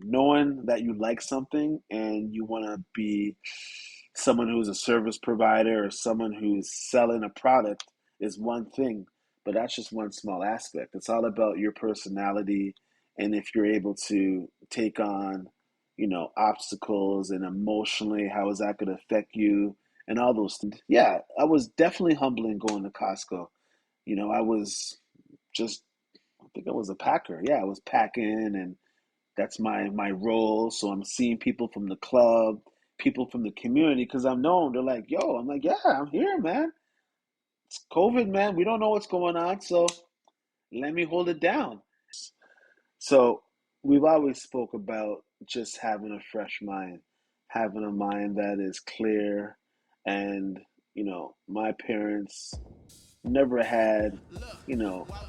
knowing that you like something and you want to be someone who's a service provider or someone who's selling a product is one thing, but that's just one small aspect. It's all about your personality and if you're able to take on, obstacles and emotionally, how is that going to affect you and all those things. Yeah, I was definitely humbling going to Costco. I was just, I think I was a packer. Yeah, I was packing and that's my role. So I'm seeing people from the club, people from the community, because I'm known. They're like, "Yo," I'm like, "Yeah, I'm here, man. It's COVID, man. We don't know what's going on, so let me hold it down." So we've always spoke about just having a fresh mind, having a mind that is clear, and my parents never had,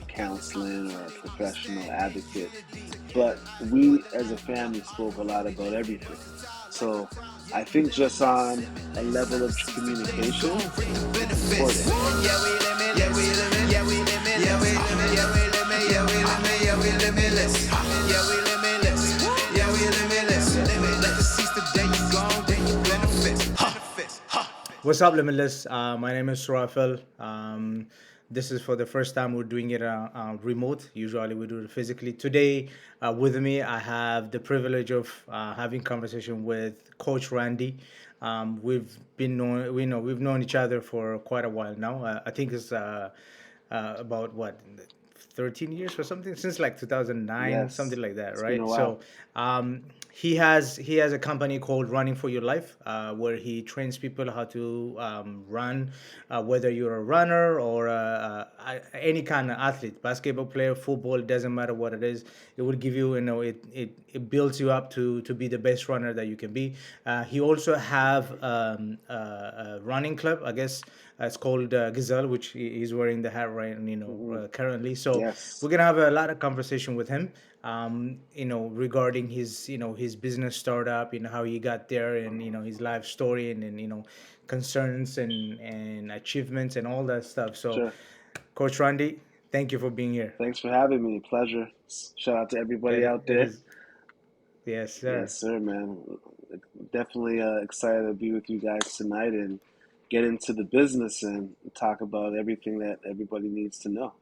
counseling or a professional advocate. But we as a family spoke a lot about everything. So I think just on a level of communication, it's important. Yeah, we limitless. Yeah, we limitless. Yeah, we limitless. Yeah, we limitless. Yeah, we limitless. Yeah, we limitless. Yeah, we limitless. Yeah, we limitless. Let the cease the day you gone, then you benefits. What's up, Limitless? My name is Rafael. This is for the first time we're doing it remote. Usually we do it physically. Today, with me, I have the privilege of having conversation with Coach Randy. We've known each other for quite a while now. I think it's about what 13 years or something, since like 2009, Yes, something like that, it's been a right? while. So he has a company called Running for Your Life, where he trains people how to run, whether you're a runner or any kind of athlete, basketball player, football, doesn't matter what it is. It will give you, it builds you up to be the best runner that you can be. He also have a running club, I guess. It's called Gazelle, which he's wearing the hat right, Hmm. currently. So Yes. we're gonna have a lot of conversation with him, regarding his, his business startup, how he got there, and his life story, and concerns and achievements and all that stuff. So, Sure. Coach Randy, thank you for being here. Thanks for having me. Pleasure. Shout out to everybody It, out it there. is, yes, Yes, sir. sir, man. Definitely excited to be with you guys tonight and get into the business and talk about everything that everybody needs to know,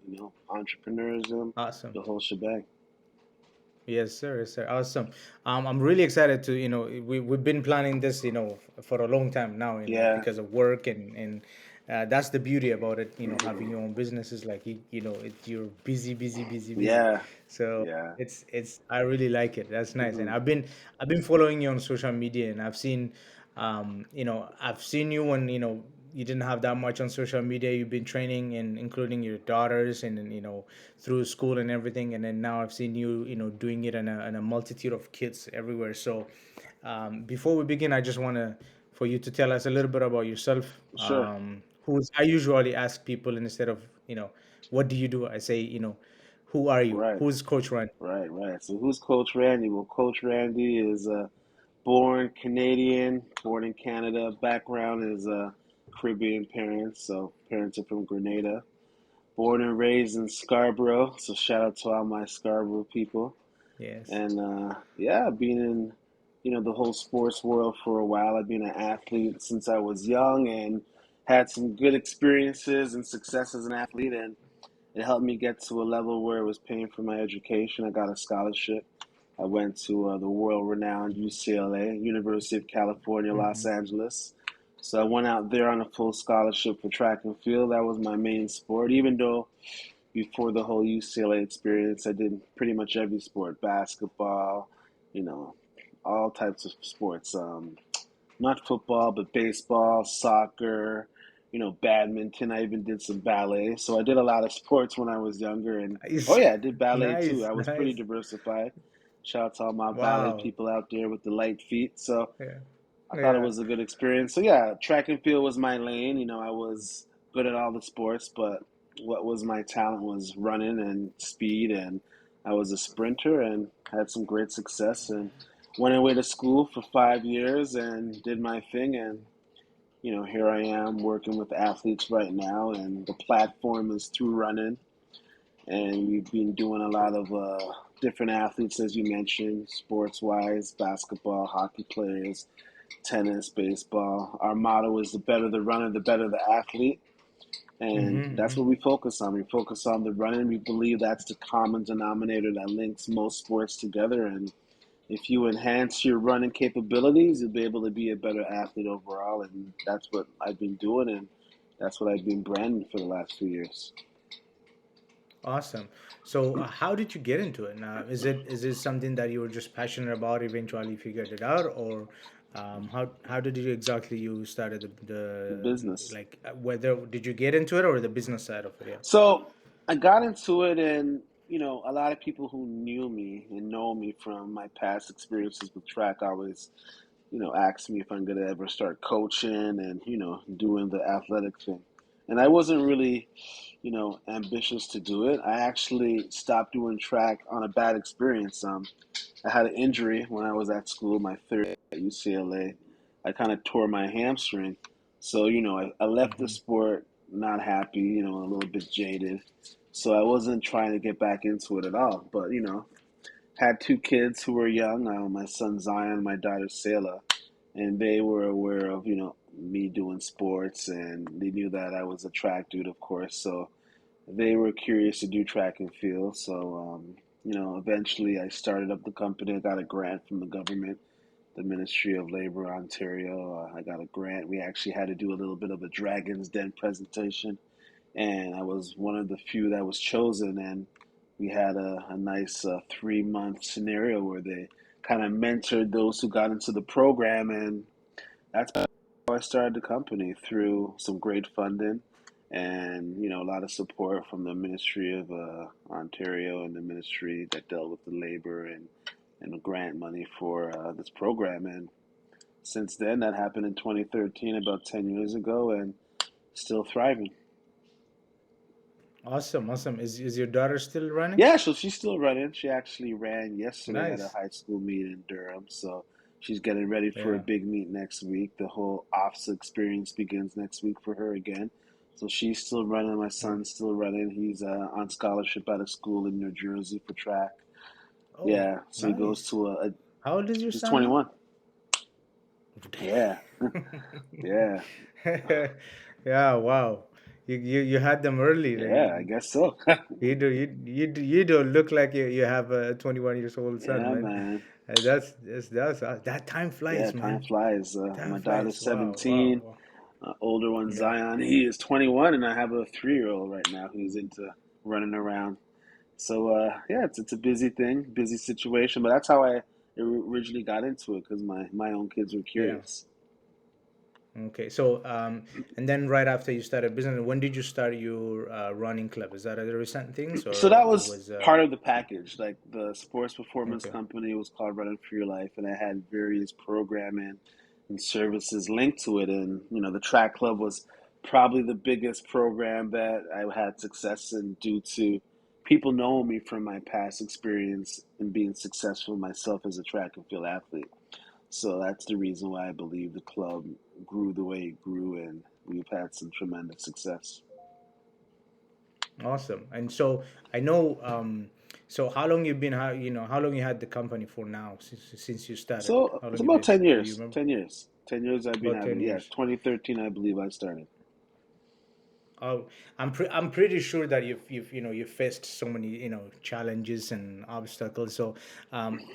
entrepreneurism, Awesome. the whole shebang. Yes, sir. Yes, sir. Awesome. I'm really excited to, we've been planning this, for a long time now, Yeah. because of work, and that's the beauty about it, having your own businesses, like, you're busy, busy, busy, busy. Yeah. So Yeah. I really like it. That's nice. And Hmm. I've been following you on social media, and I've seen you when, you didn't have that much on social media. You've been training, and including your daughters, and through school and everything. And then now I've seen you, doing it in a multitude of kids everywhere. So, before we begin, I just want to for you to tell us a little bit about yourself. Sure. Who's I usually ask people, instead of, what do you do? I say, who are you? Right. Who's Coach Ryan? Right. So who's Coach Randy? Well, Coach Randy is born Canadian, born in Canada. Background is Caribbean parents, so parents are from Grenada. Born and raised in Scarborough, so shout out to all my Scarborough people. Yes. And yeah, being in the whole sports world for a while. I've been an athlete since I was young and had some good experiences and success as an athlete, and it helped me get to a level where it was paying for my education. I got a scholarship. I went to the world-renowned UCLA, University of California, Los Hmm. Angeles. So I went out there on a full scholarship for track and field. That was my main sport, even though before the whole UCLA experience, I did pretty much every sport, basketball, you know, all types of sports. Not football, but baseball, soccer, badminton. I even did some ballet. So I did a lot of sports when I was younger. And oh, Nice. yeah, I did ballet too. Nice. I was pretty Nice. diversified. Shout out to all my ballet Wow. people out there with the light feet. So Yeah. I thought it Yeah. was a good experience. So yeah, track and field was my lane. I was good at all the sports, but what was my talent was running and speed, and I was a sprinter and had some great success and went away to school for 5 years and did my thing and here I am working with athletes right now and the platform is through running and we've been doing a lot of different athletes, as you mentioned, sports wise, basketball, hockey players, tennis, baseball. Our motto is the better the runner, the better the athlete. And that's Mm-hmm. what we focus on. We focus on the running. We believe that's the common denominator that links most sports together. And if you enhance your running capabilities, you'll be able to be a better athlete overall. And that's what I've been doing. And that's what I've been branding for the last few years. Awesome. So, how did you get into it? Now, is it something that you were just passionate about? Eventually, figured it out, or how did you exactly you started The the business. like whether did you get into it or the business side of it? Yeah. So I got into it, and a lot of people who knew me and know me from my past experiences with track always, asked me if I'm gonna ever start coaching and doing the athletic thing. And I wasn't really, ambitious to do it. I actually stopped doing track on a bad experience. I had an injury when I was at school, my third year at UCLA. I kind of tore my hamstring. So, I left the Mm-hmm. sport not happy, a little bit jaded. So I wasn't trying to get back into it at all. But, had two kids who were young, my son Zion, my daughter Selah, and they were aware of, me doing sports, and they knew that I was a track dude, of course. So they were curious to do track and field. So, eventually I started up the company. I got a grant from the government, the Ministry of Labor, Ontario. I got a grant. We actually had to do a little bit of a Dragon's Den presentation, and I was one of the few that was chosen. And we had a nice 3 month scenario where they kind of mentored those who got into the program, and that's how I started the company through some great funding and a lot of support from the Ministry of Ontario and the ministry that dealt with the labor and the grant money for this program. And since then, that happened in 2013, about 10 years ago, and still thriving. Awesome, awesome. Is your daughter still running? Yeah, so she's still running. She actually ran yesterday at a Nice. high school meet in Durham. So she's getting ready for a Yeah. big meet next week. The whole OFSA experience begins next week for her again. So she's still running. My Yeah. son's still running. He's on scholarship at a school in New Jersey for track. Oh, Yeah, so he goes nice. to How old is your he's son now? 21. Yeah, yeah, Yeah, wow. You had them early. yeah, I guess so. You don't look like you have a 21 years old son, Yeah, man. man. That's that time Yeah, flies, time man. flies. Time My daughter's flies. Wow, wow, 17. wow. Older one, Yeah. Zion, he is 21, and I have a 3-year-old right now who's into running around. So, yeah, it's a busy thing, busy situation, but that's how I originally got into it because my own kids were Yeah. curious. Okay. So, and then right after you started business, when did you start your running club? Is that a recent things So or that it was was part of the package. Like the sports performance okay. company was called Running for Your Life, and I had various programming and services linked to it. And the track club was probably the biggest program that I had success in due to people knowing me from my past experience and being successful myself as a track and field athlete. So that's the reason why I believe the club grew the way it grew, and we've had some tremendous success. Awesome. And so I know, so how long you've been, how long you had the company for now since you started? So How it's long you about been? 10 Do you years. remember? 10 years. 10 years I've been About 10 having it. Yeah, years. 2013 I believe I started. Oh, I'm pretty sure that you've faced so many challenges and obstacles. So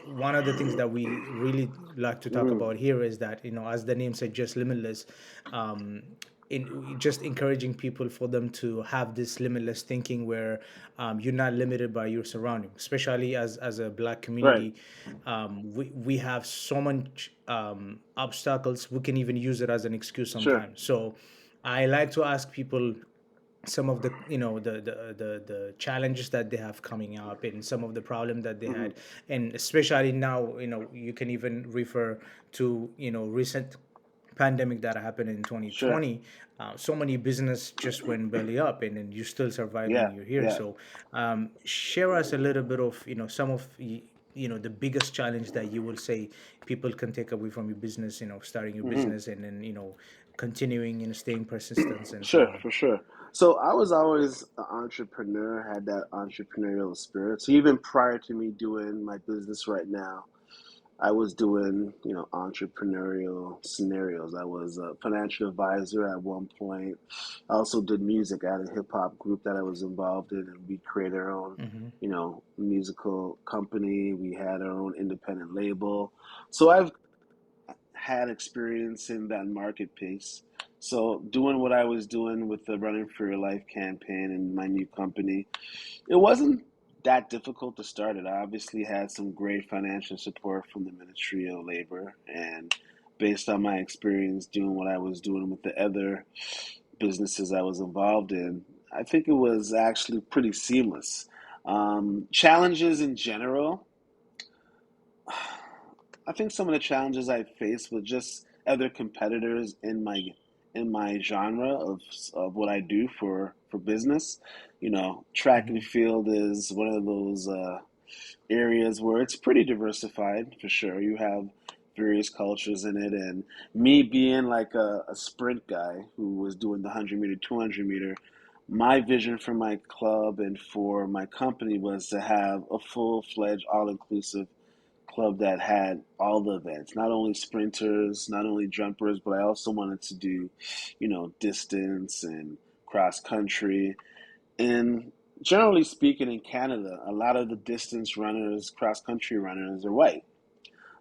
one of the things that we really like to talk Mm, about here is that as the name said, just limitless. Um, in just encouraging people for them to have this limitless thinking where you're not limited by your surrounding, especially as a black right. community. We have so much obstacles. We can even use it as an excuse Sure. sometimes. So I like to ask people some of the the challenges that they have coming up and some of the problem that they Hmm. had, and especially now you can even refer to recent pandemic that happened in Sure. 2020. So many business just went belly up, and then you're still surviving, Yeah. you're here. Yeah. So share us a little bit of some of the biggest challenge that you will say people can take away from your business, starting your Hmm. business, and then continuing and staying persistent and so Sure, on. for sure. So I was always an entrepreneur, had that entrepreneurial spirit. So even prior to me doing my business right now, I was doing, entrepreneurial scenarios. I was a financial advisor at one point. I also did music. I had a hip hop group that I was involved in, and we created our own, Hmm. musical company. We had our own independent label. So I've had experience in that marketplace. So doing what I was doing with the Running for Your Life campaign and my new company, it wasn't that difficult to start it. I obviously had some great financial support from the Ministry of Labor, and based on my experience doing what I was doing with the other businesses I was involved in, I think it was actually pretty seamless. Challenges in general, I think some of the challenges I faced with just other competitors in my genre of what I do for business. Track and Hmm. field is one of those areas where it's pretty diversified for sure. You have various cultures in it, and me being like a sprint guy who was doing the 100-meter, 200-meter, my vision for my club and for my company was to have a full-fledged, all-inclusive club that had all the events, not only sprinters, not only jumpers, but I also wanted to do, distance and cross country. And generally speaking, in Canada, a lot of the distance runners, cross country runners are white.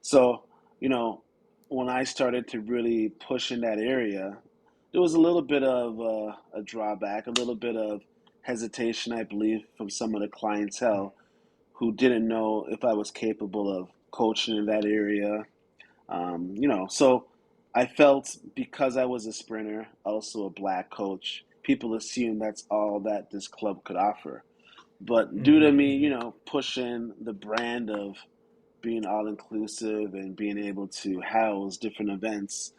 So, you know, when I started to really push in that area, there was a little bit of a drawback, a little bit of hesitation, I believe, from some of the clientele who didn't know if I was capable of coaching in that area. So I felt because I was a sprinter, also a black coach, people assumed that's all that this club could offer. But due to Hmm. me, Hmm. pushing the brand of being all inclusive and being able to house different events,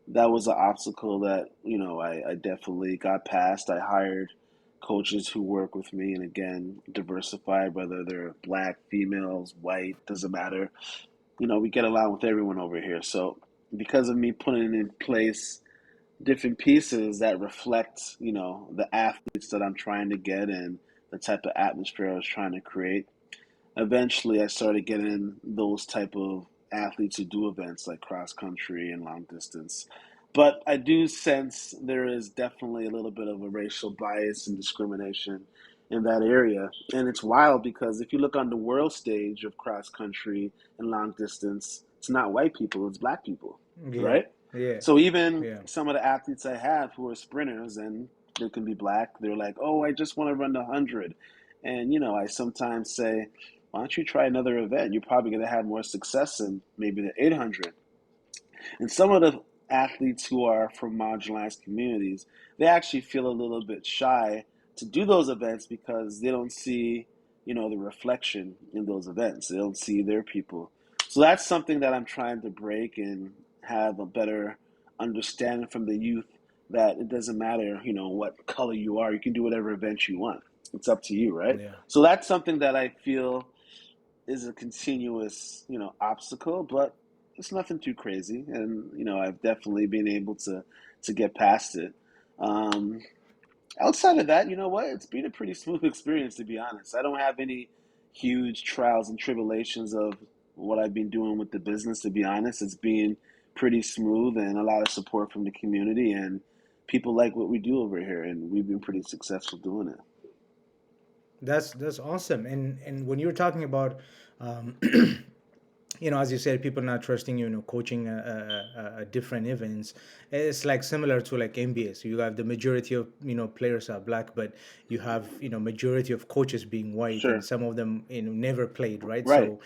that was an obstacle that, I definitely got past. I hired coaches who work with me and again, diversified, whether they're black, females, white, doesn't matter. We get along with everyone over here. So because of me putting in place different pieces that reflect, the athletes that I'm trying to get and the type of atmosphere I was trying to create, eventually I started getting those type of athletes who do events like cross country and long distance. But I do sense there is definitely a little bit of a racial bias and discrimination in that area. And it's wild because if you look on the world stage of cross country and long distance, it's not white people, it's black people, Yeah. right? Yeah. So even Yeah. some of the athletes I have who are sprinters and they can be black, they're like, "Oh, I just want to run the 100." And I sometimes say, "Why don't you try another event? You're probably going to have more success in maybe the 800." And some of the athletes who are from marginalized communities, they actually feel a little bit shy to do those events because they don't see, the reflection in those events. They don't see their people. So that's something that I'm trying to break and have a better understanding from the youth that it doesn't matter, what color you are. You can do whatever event you want. It's up to you, right? Yeah. So that's something that I feel is a continuous, obstacle, but it's nothing too crazy, and I've definitely been able to get past it. Um, Outside of that, you know what? It's been a pretty smooth experience, to be honest. I don't have any huge trials and tribulations of what I've been doing with the business. To be honest, it's been pretty smooth and a lot of support from the community, and people like what we do over here, and we've been pretty successful doing it. That's awesome. And when you're talking about, um, as you said, people not trusting you, coaching a different events, it's like similar to like NBA. So you have the majority of players are black, but you have majority of coaches being white, and Sure. some of them never played, right? Right. So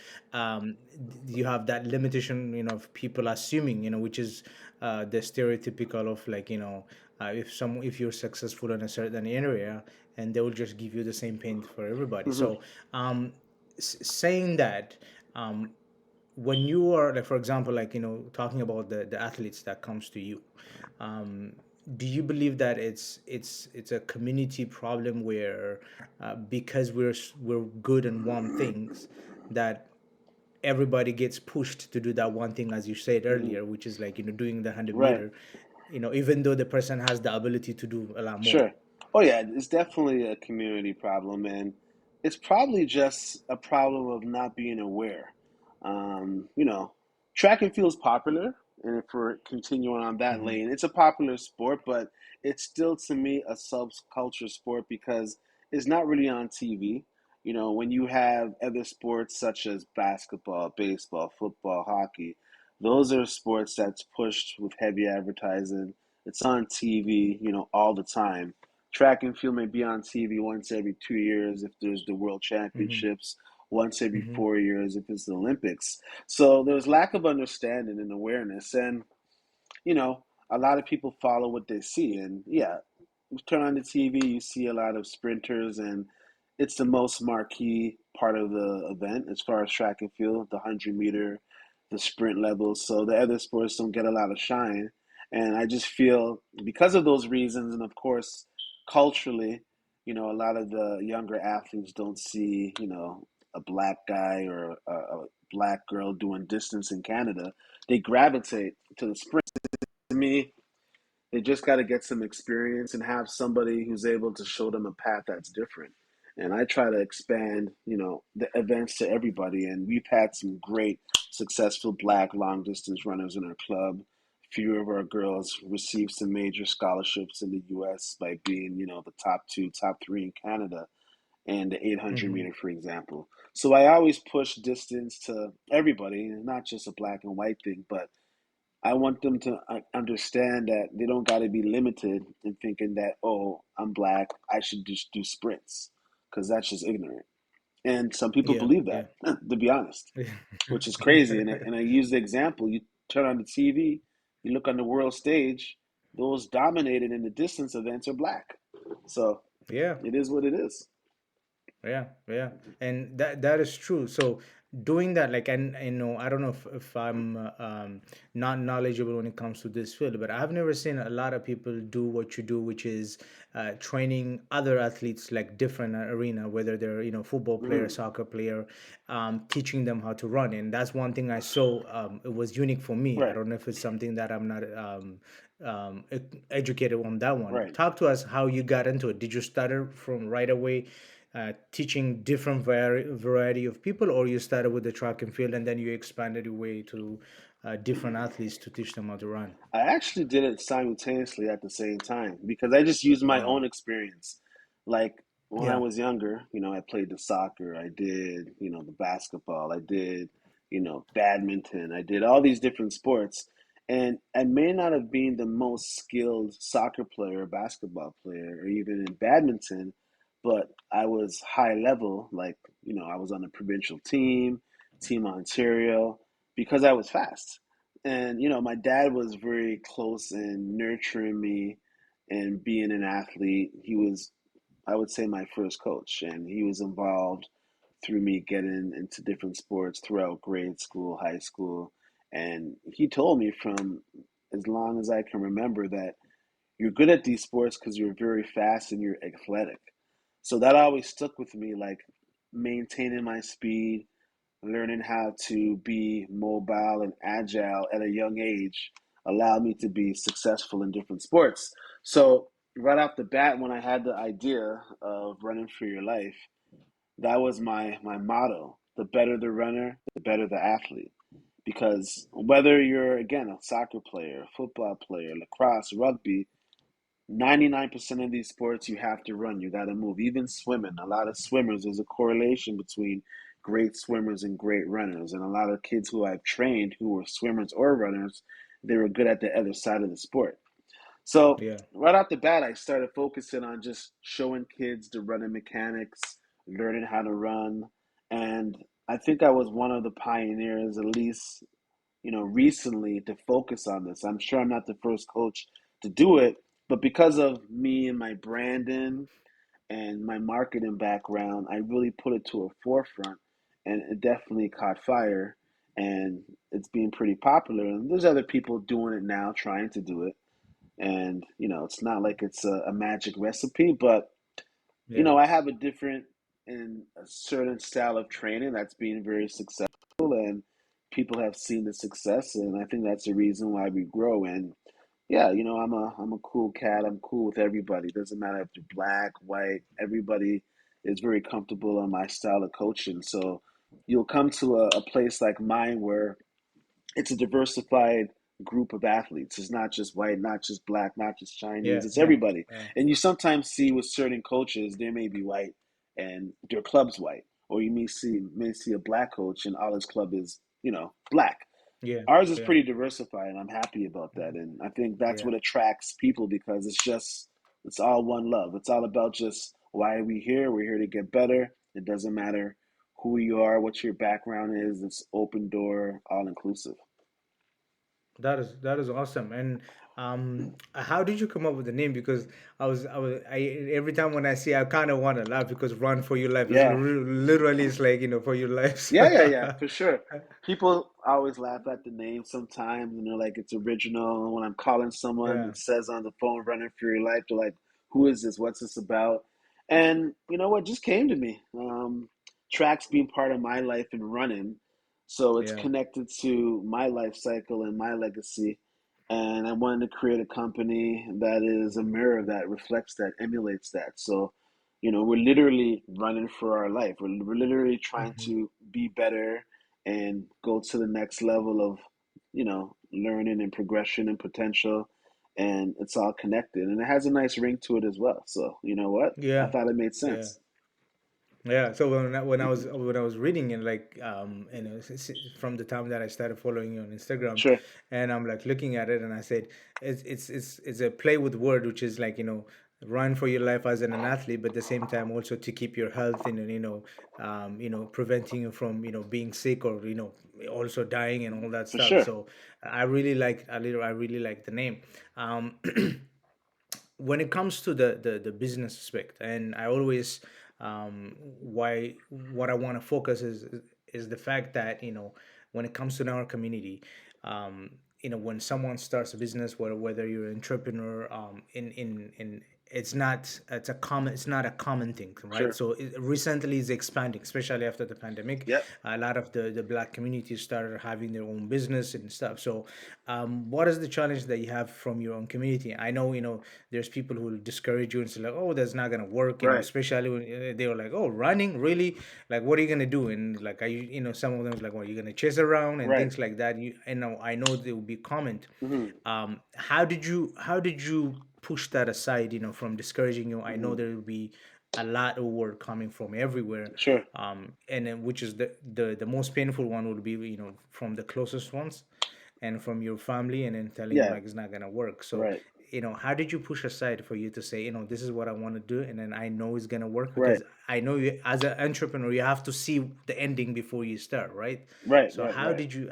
you have that limitation, of people assuming, which is the stereotypical of like if you're successful in a certain area, and they will just give you the same paint for everybody. Hmm. So um, saying that. When you are like, for example, like talking about the athletes that comes to you, um, do you believe that it's a community problem where because we're good in one things, that everybody gets pushed to do that one thing, as you said Hmm. earlier, which is like doing the 100 Right. meter, even though the person has the ability to do a lot more. Sure. Oh yeah, it's definitely a community problem, and it's probably just a problem of not being aware. You know, track and field is popular, and if we're continuing on that Hmm. lane, it's a popular sport, but it's still to me a subculture sport because it's not really on TV. You know, when you have other sports such as basketball, baseball, football, hockey, those are sports that's pushed with heavy advertising. It's on TV, you know, all the time. Track and field may be on TV once every 2 years if there's the World Hmm. Championships, once every Hmm. 4 years if it's the Olympics. So there's lack of understanding and awareness. And, you know, a lot of people follow what they see. And yeah, you turn on the TV, you see a lot of sprinters, and it's the most marquee part of the event as far as track and field, the 100 meter, the sprint levels. So the other sports don't get a lot of shine. And I just feel because of those reasons, and of course, culturally, you know, a lot of the younger athletes don't see, you know, a black guy or a black girl doing distance in Canada. They gravitate to the sprint. To me, they just got to get some experience and have somebody who's able to show them a path that's different. And I try to expand, you know, the events to everybody. And we've had some great, successful black long distance runners in our club. A few of our girls received some major scholarships in the U.S. by being, you know, the top two, top three in Canada, and the 800 Hmm. meter, for example. So I always push distance to everybody, and not just a black and white thing, but I want them to understand that they don't got to be limited in thinking that, oh, I'm black, I should just do sprints, because that's just ignorant. And some people Yeah, believe yeah. that, to be honest, which is crazy. And I use the example: you turn on the TV, you look on the world stage, those dominated in the distance events are black. So Yeah. it is what it is. Yeah, yeah, and that is true. So doing that, like, and you know, I don't know if I'm not knowledgeable when it comes to this field, but I've never seen a lot of people do what you do, which is training other athletes like different arena, whether they're football player, Mm, soccer player, teaching them how to run, and that's one thing I saw. It was unique for me. I right, don't know if it's something that I'm not educated on that one. right. Talk to us how you got into it. Did you start from right away? Teaching different variety of people, or you started with the track and field and then you expanded your way to different athletes to teach them how to run? I actually did it simultaneously at the same time because I just used my Wow. own experience. Like when I Yeah. was younger, you know, I played the soccer, I did, you know, the basketball, I did, you know, badminton, I did all these different sports. And I may not have been the most skilled soccer player, basketball player, or even in badminton, but I was high level. Like, you know, I was on the provincial team, Team Ontario, because I was fast. And you know, my dad was very close in nurturing me and being an athlete. He was, I would say, my first coach, and he was involved through me getting into different sports throughout grade school, high school. And he told me from as long as I can remember that you're good at these sports because you're very fast and you're athletic. So that always stuck with me, like maintaining my speed, learning how to be mobile and agile at a young age allowed me to be successful in different sports. So, right off the bat, when I had the idea of running for your life, that was my motto. The better the runner, the better the athlete. Because whether you're, again, a soccer player, a football player, lacrosse, rugby, 99% of these sports you have to run, you got to move. Even swimming, a lot of swimmers, there's a correlation between great swimmers and great runners. And a lot of kids who I've trained who were swimmers or runners, they were good at the other side of the sport. So Yeah. right off the bat, I started focusing on just showing kids the running mechanics, learning how to run. And I think I was one of the pioneers, at least, you know, recently to focus on this. I'm sure I'm not the first coach to do it, but because of me and my branding and my marketing background, I really put it to a forefront, and it definitely caught fire, and it's being pretty popular. And there's other people doing it now, trying to do it, and you know, it's not like it's a magic recipe, but you Yeah. know, I have a different and a certain style of training that's been very successful, and people have seen the success, and I think that's the reason why we grow. And yeah, I'm a cool cat. I'm cool with everybody. Doesn't matter if you're black, white. Everybody is very comfortable on my style of coaching. So you'll come to a place like mine where it's a diversified group of athletes. It's not just white, not just black, not just Chinese. Yeah, It's yeah, everybody. yeah, And you sometimes see with certain coaches, they may be white and their club's white, or you may see a black coach and all his club is black. yeah, Ours is yeah, pretty diversified, and I'm happy about that. And I think that's yeah. what attracts people because it's all one love. It's all about just why are we here? We're here to get better. It doesn't matter who you are, what your background is. It's open door, all inclusive. That is awesome. And how did you come up with the name? Because I every time when I see, I kind of want to laugh because "Run for Your Life" is Yeah. literally it's like for your life. Yeah, for sure. People always laugh at the name sometimes, and they're like, it's original. And when I'm calling someone, Yeah. it says on the phone, running for your life. They're like, who is this? What's this about? And you know what just came to me? Tracks being part of my life and running. So it's Yeah. connected to my life cycle and my legacy. And I wanted to create a company that is a mirror that reflects that, emulates that. So we're literally running for our life. We're literally trying Mhm. to be better and go to the next level of, learning and progression and potential. And it's all connected. And it has a nice ring to it as well. So, you know what? I Yeah. thought it made Yeah. sense. Yeah, so when I was reading it, like from the time that I started following you on Instagram, Sure, and I'm like looking at it, and I said it's a play with word, which is like run for your life as an athlete, but at the same time also to keep your health and preventing you from being sick or also dying and all that for stuff. sure. So I really like the name. Um, when it comes to the business aspect, and I always why what I want to focus is the fact that when it comes to our community, um, when someone starts a business, whether you're an entrepreneur, in it's not a common thing, right? Sure. So recently it's expanding, especially after the pandemic. Yep. A lot of the black community started having their own business and stuff. So what is the challenge that you have from your own community? I know there's people who will discourage you and say like, oh, that's not gonna work, Right. especially when they were like, oh, running, really? Like, what are you gonna do? And like, are you, some of them was like, well, you're gonna chase around and Right. things like that. I know there will be comment. Hmm. How did you push that aside, from discouraging you? I know Hmm. there will be a lot of word coming from everywhere, Sure. and then which is the most painful one would be from the closest ones and from your family, and then telling you Yeah. like it's not gonna work. So Right. how did you push aside for you to say, this is what I want to do, and then I know it's gonna work? Right. Because I know you as an entrepreneur, you have to see the ending before you start, right? Right. So Right. how Right. did you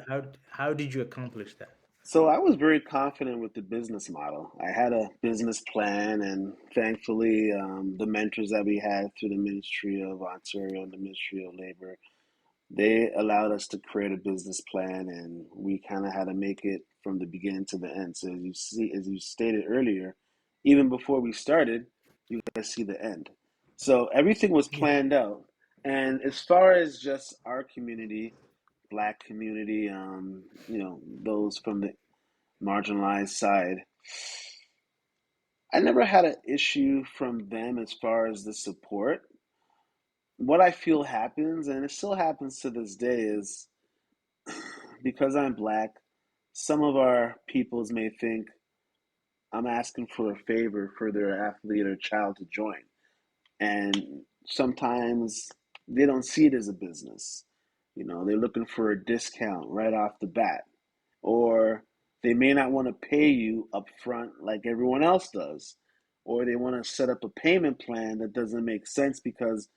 how did you accomplish that? So I was very confident with the business model. I had a business plan, and thankfully, the mentors that we had through the Ministry of Ontario and the Ministry of Labor, they allowed us to create a business plan, and we kind of had to make it from the beginning to the end. So as you stated earlier, even before we started, you guys see the end. So everything was Yeah. planned out. And as far as just our community, black community, those from the marginalized side, I never had an issue from them as far as the support. What I feel happens, and it still happens to this day, is because I'm black, some of our peoples may think I'm asking for a favor for their athlete or child to join. And sometimes they don't see it as a business. They're looking for a discount right off the bat. Or they may not want to pay you up front like everyone else does. Or they want to set up a payment plan that doesn't make sense because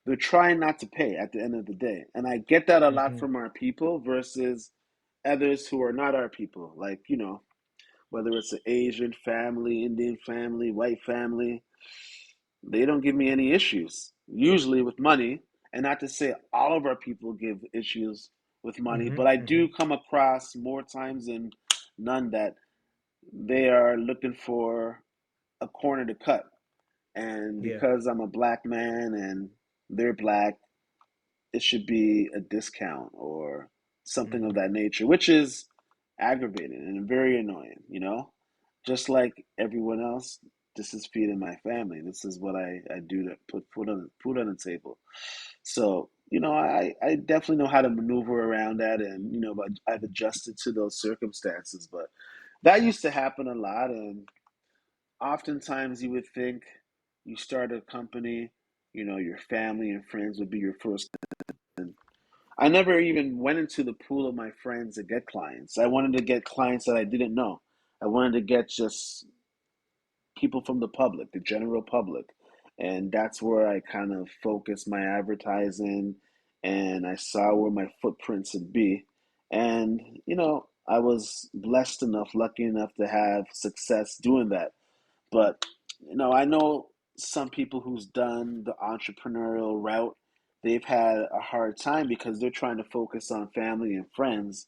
they're trying not to pay at the end of the day. And I get that a lot Hmm. from our people versus others who are not our people. Like, whether it's an Asian family, Indian family, white family, they don't give me any issues, usually with money. And not to say all of our people give issues with money, Hmm. but I Hmm. do come across more times than none that they are looking for a corner to cut. And Yeah. because I'm a black man and they're black, it should be a discount or something of Hmm. that nature, which is aggravating and very annoying. just like everyone else, this is feeding my family. This is what I do to put food on the table. So, I definitely know how to maneuver around that, and but I've adjusted to those circumstances. But that used to happen a lot, and oftentimes you would think you start a company, your family and friends would be your first. I never even went into the pool of my friends to get clients. I wanted to get clients that I didn't know. I wanted to get just people from the public, the general public. And that's where I kind of focused my advertising, and I saw where my footprints would be. And, I was blessed enough, lucky enough to have success doing that. But I know some people who's done the entrepreneurial route, they've had a hard time because they're trying to focus on family and friends,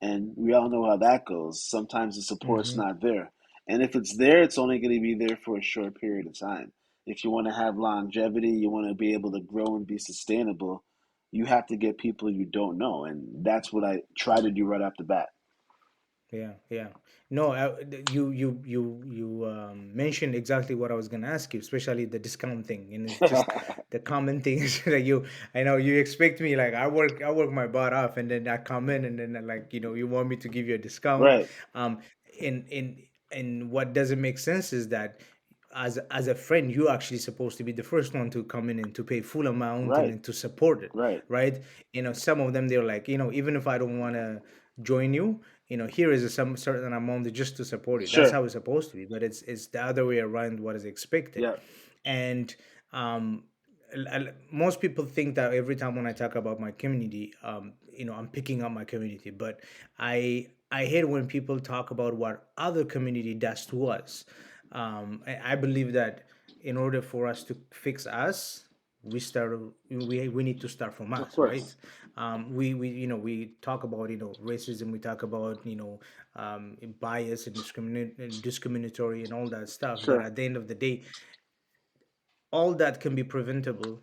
and we all know how that goes. Sometimes the support's Mm-hmm. not there. And if it's there, it's only going to be there for a short period of time. If you want to have longevity, you want to be able to grow and be sustainable, you have to get people you don't know. And that's what I try to do right off the bat. Yeah, yeah. No, you mentioned exactly what I was gonna ask you, especially the discount thing. And it's just the common thing is that I know you expect me like I work my butt off, and then I come in, and then like you want me to give you a discount. Right, Um, and what doesn't make sense is that as a friend, you're actually supposed to be the first one to come in and to pay full amount and right, then to support it, right. right? Some of them they're like, even if I don't want to join you, here is some certain amount just to support you. That's Sure. how it's supposed to be, but it's the other way around what is expected. Yeah, And most people think that every time when I talk about my community, I'm picking up my community, but I hate when people talk about what other community does to us. I believe that in order for us to fix us, we need to start from of us, right? course. We talk about racism, we talk about bias and discriminatory and all that stuff, but Sure. at the end of the day, all that can be preventable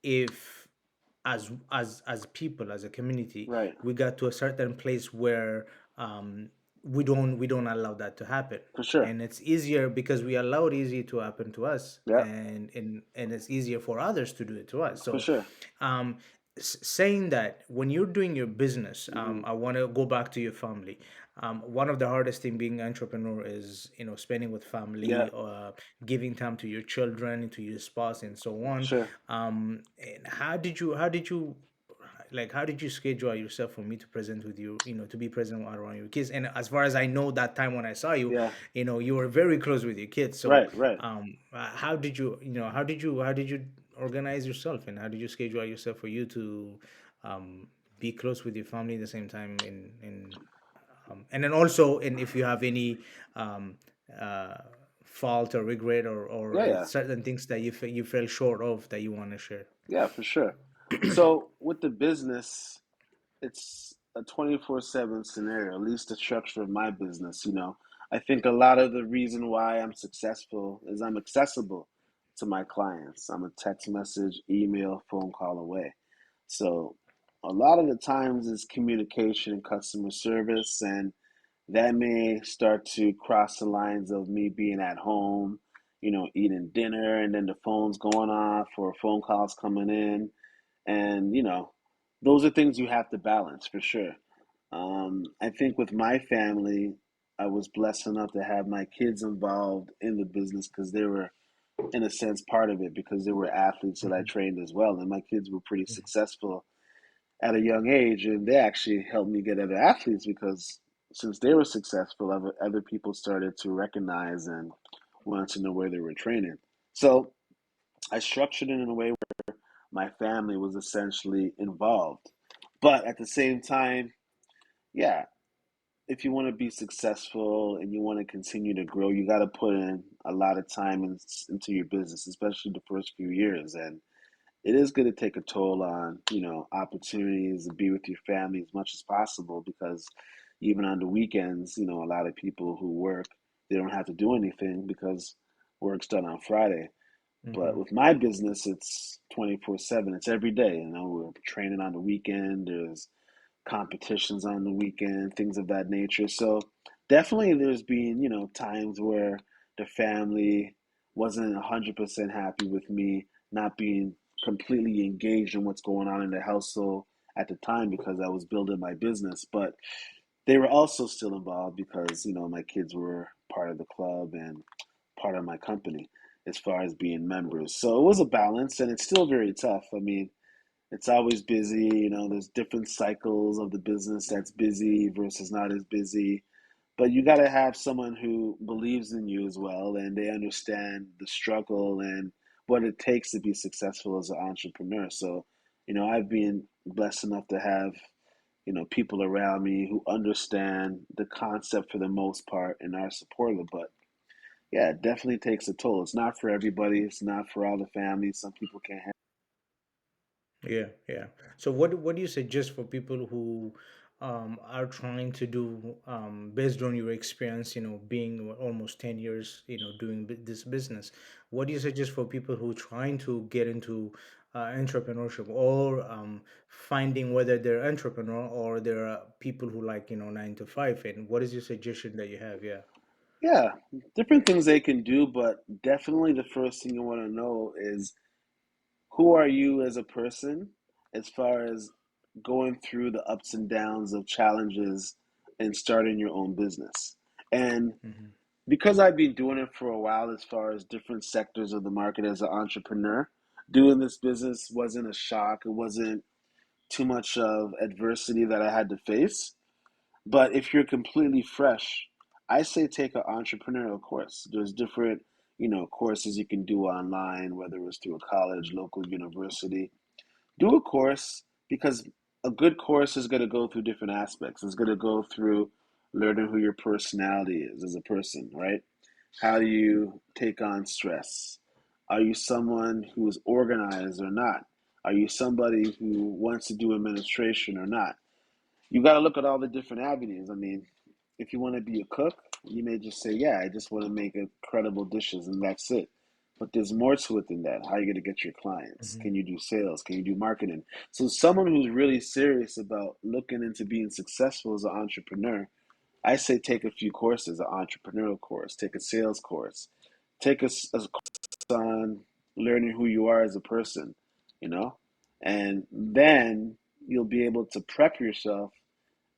if as people, as a community, Right. we got to a certain place where um, we don't allow that to happen. For sure. And it's easier because we allow it easy to happen to us, Yeah. and it's easier for others to do it to us. For So sure. um, saying that, when you're doing your business, Hmm. I want to go back to your family. One of the hardest thing being an entrepreneur is spending with Yeah. family, giving time to your children, to your spouse, and so on. Sure. And how did you schedule yourself for me to present with you, to be present around your kids? And as far as I know, that time when I saw you, Yeah. you were very close with your kids. So Right. Right. how did you organize yourself, and how did you schedule yourself for you to be close with your family at the same time, and then also, and if you have any um, uh, fault or regret, or Yeah. Yeah. certain things that you fell short of that you want to share. Yeah. For sure. So with the business, it's a 24/7 scenario, at least the structure of my business. I think a lot of the reason why I'm successful is I'm accessible to my clients. I'm a text message, email, phone call away. So a lot of the times is communication and customer service, and that may start to cross the lines of me being at home, eating dinner, and then the phone's going off or phone calls coming in. And, those are things you have to balance for sure. I think with my family, I was blessed enough to have my kids involved in the business because they were, in a sense, part of it because they were athletes that I Mhm. trained as well. And my kids were pretty successful at a young age, and they actually helped me get other athletes because since they were successful, other people started to recognize and wanted to know where they were training. So I structured it in a way where my family was essentially involved. But at the same time, yeah, if you want to be successful and you want to continue to grow, you got to put in a lot of time into your business, especially the first few years. And it is going to take a toll on, opportunities to be with your family as much as possible because even on the weekends, a lot of people who work, they don't have to do anything because work's done on Friday. But Mhm. with my business, it's 24/7. It's every day. We're training on the weekend. There's competitions on the weekend, things of that nature. So Definitely, there's been, times where the family wasn't 100% happy with me not being completely engaged in what's going on in the household at the time because I was building my business. But they were also still involved because, my kids were part of the club and part of my company as far as being members. So it was a balance and it's still very tough. I mean, it's always busy, there's different cycles of the business that's busy versus not as busy, but you got to have someone who believes in you as well and they understand the struggle and what it takes to be successful as an entrepreneur. So, I've been blessed enough to have, people around me who understand the concept for the most part and are supportive. But yeah, it definitely takes a toll. It's not for everybody, it's not for all the families. Some people can't have. Yeah, yeah. So what do you suggest for people who are trying to do, based on your experience, being almost 10 years, doing this business? What do you suggest for people who trying to get into entrepreneurship, or finding whether they're entrepreneur or they're people who like, 9 to 5? And what is your suggestion that you have? Yeah. Yeah, different things they can do, but definitely the first thing you want to know is who are you as a person as far as going through the ups and downs of challenges and starting your own business. And Hmm. because I've been doing it for a while as far as different sectors of the market as an entrepreneur, doing this business wasn't a shock. It wasn't too much of adversity that I had to face. But if you're completely fresh, I say take an entrepreneurial course. There's different, courses you can do online, whether it's through a college, local university. Do a course because a good course is going to go through different aspects. It's going to go through learning who your personality is as a person, right? How do you take on stress? Are you someone who is organized or not? Are you somebody who wants to do administration or not? You got to look at all the different avenues. I mean, if you want to be a cook, you may just say, "Yeah, I just want to make incredible dishes," and that's it. But there's more to it than that. How are you going to get your clients? Hmm. Can you do sales? Can you do marketing? So, someone who's really serious about looking into being successful as an entrepreneur, I say take a few courses, an entrepreneurial course, take a sales course, take a course on learning who you are as a person, you know, and then you'll be able to prep yourself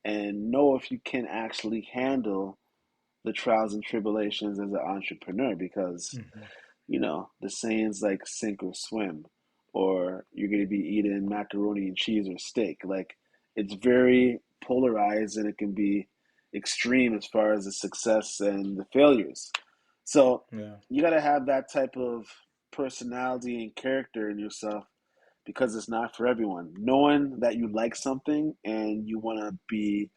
and know if you can actually handle the trials and tribulations as an entrepreneur because Hmm. the sayings like sink or swim, or you're going to be eating macaroni and cheese or steak. Like, it's very polarized and it can be extreme as far as the success and the failures. So, Yeah. you got to have that type of personality and character in yourself because it's not for everyone. Knowing that you like something and you want to be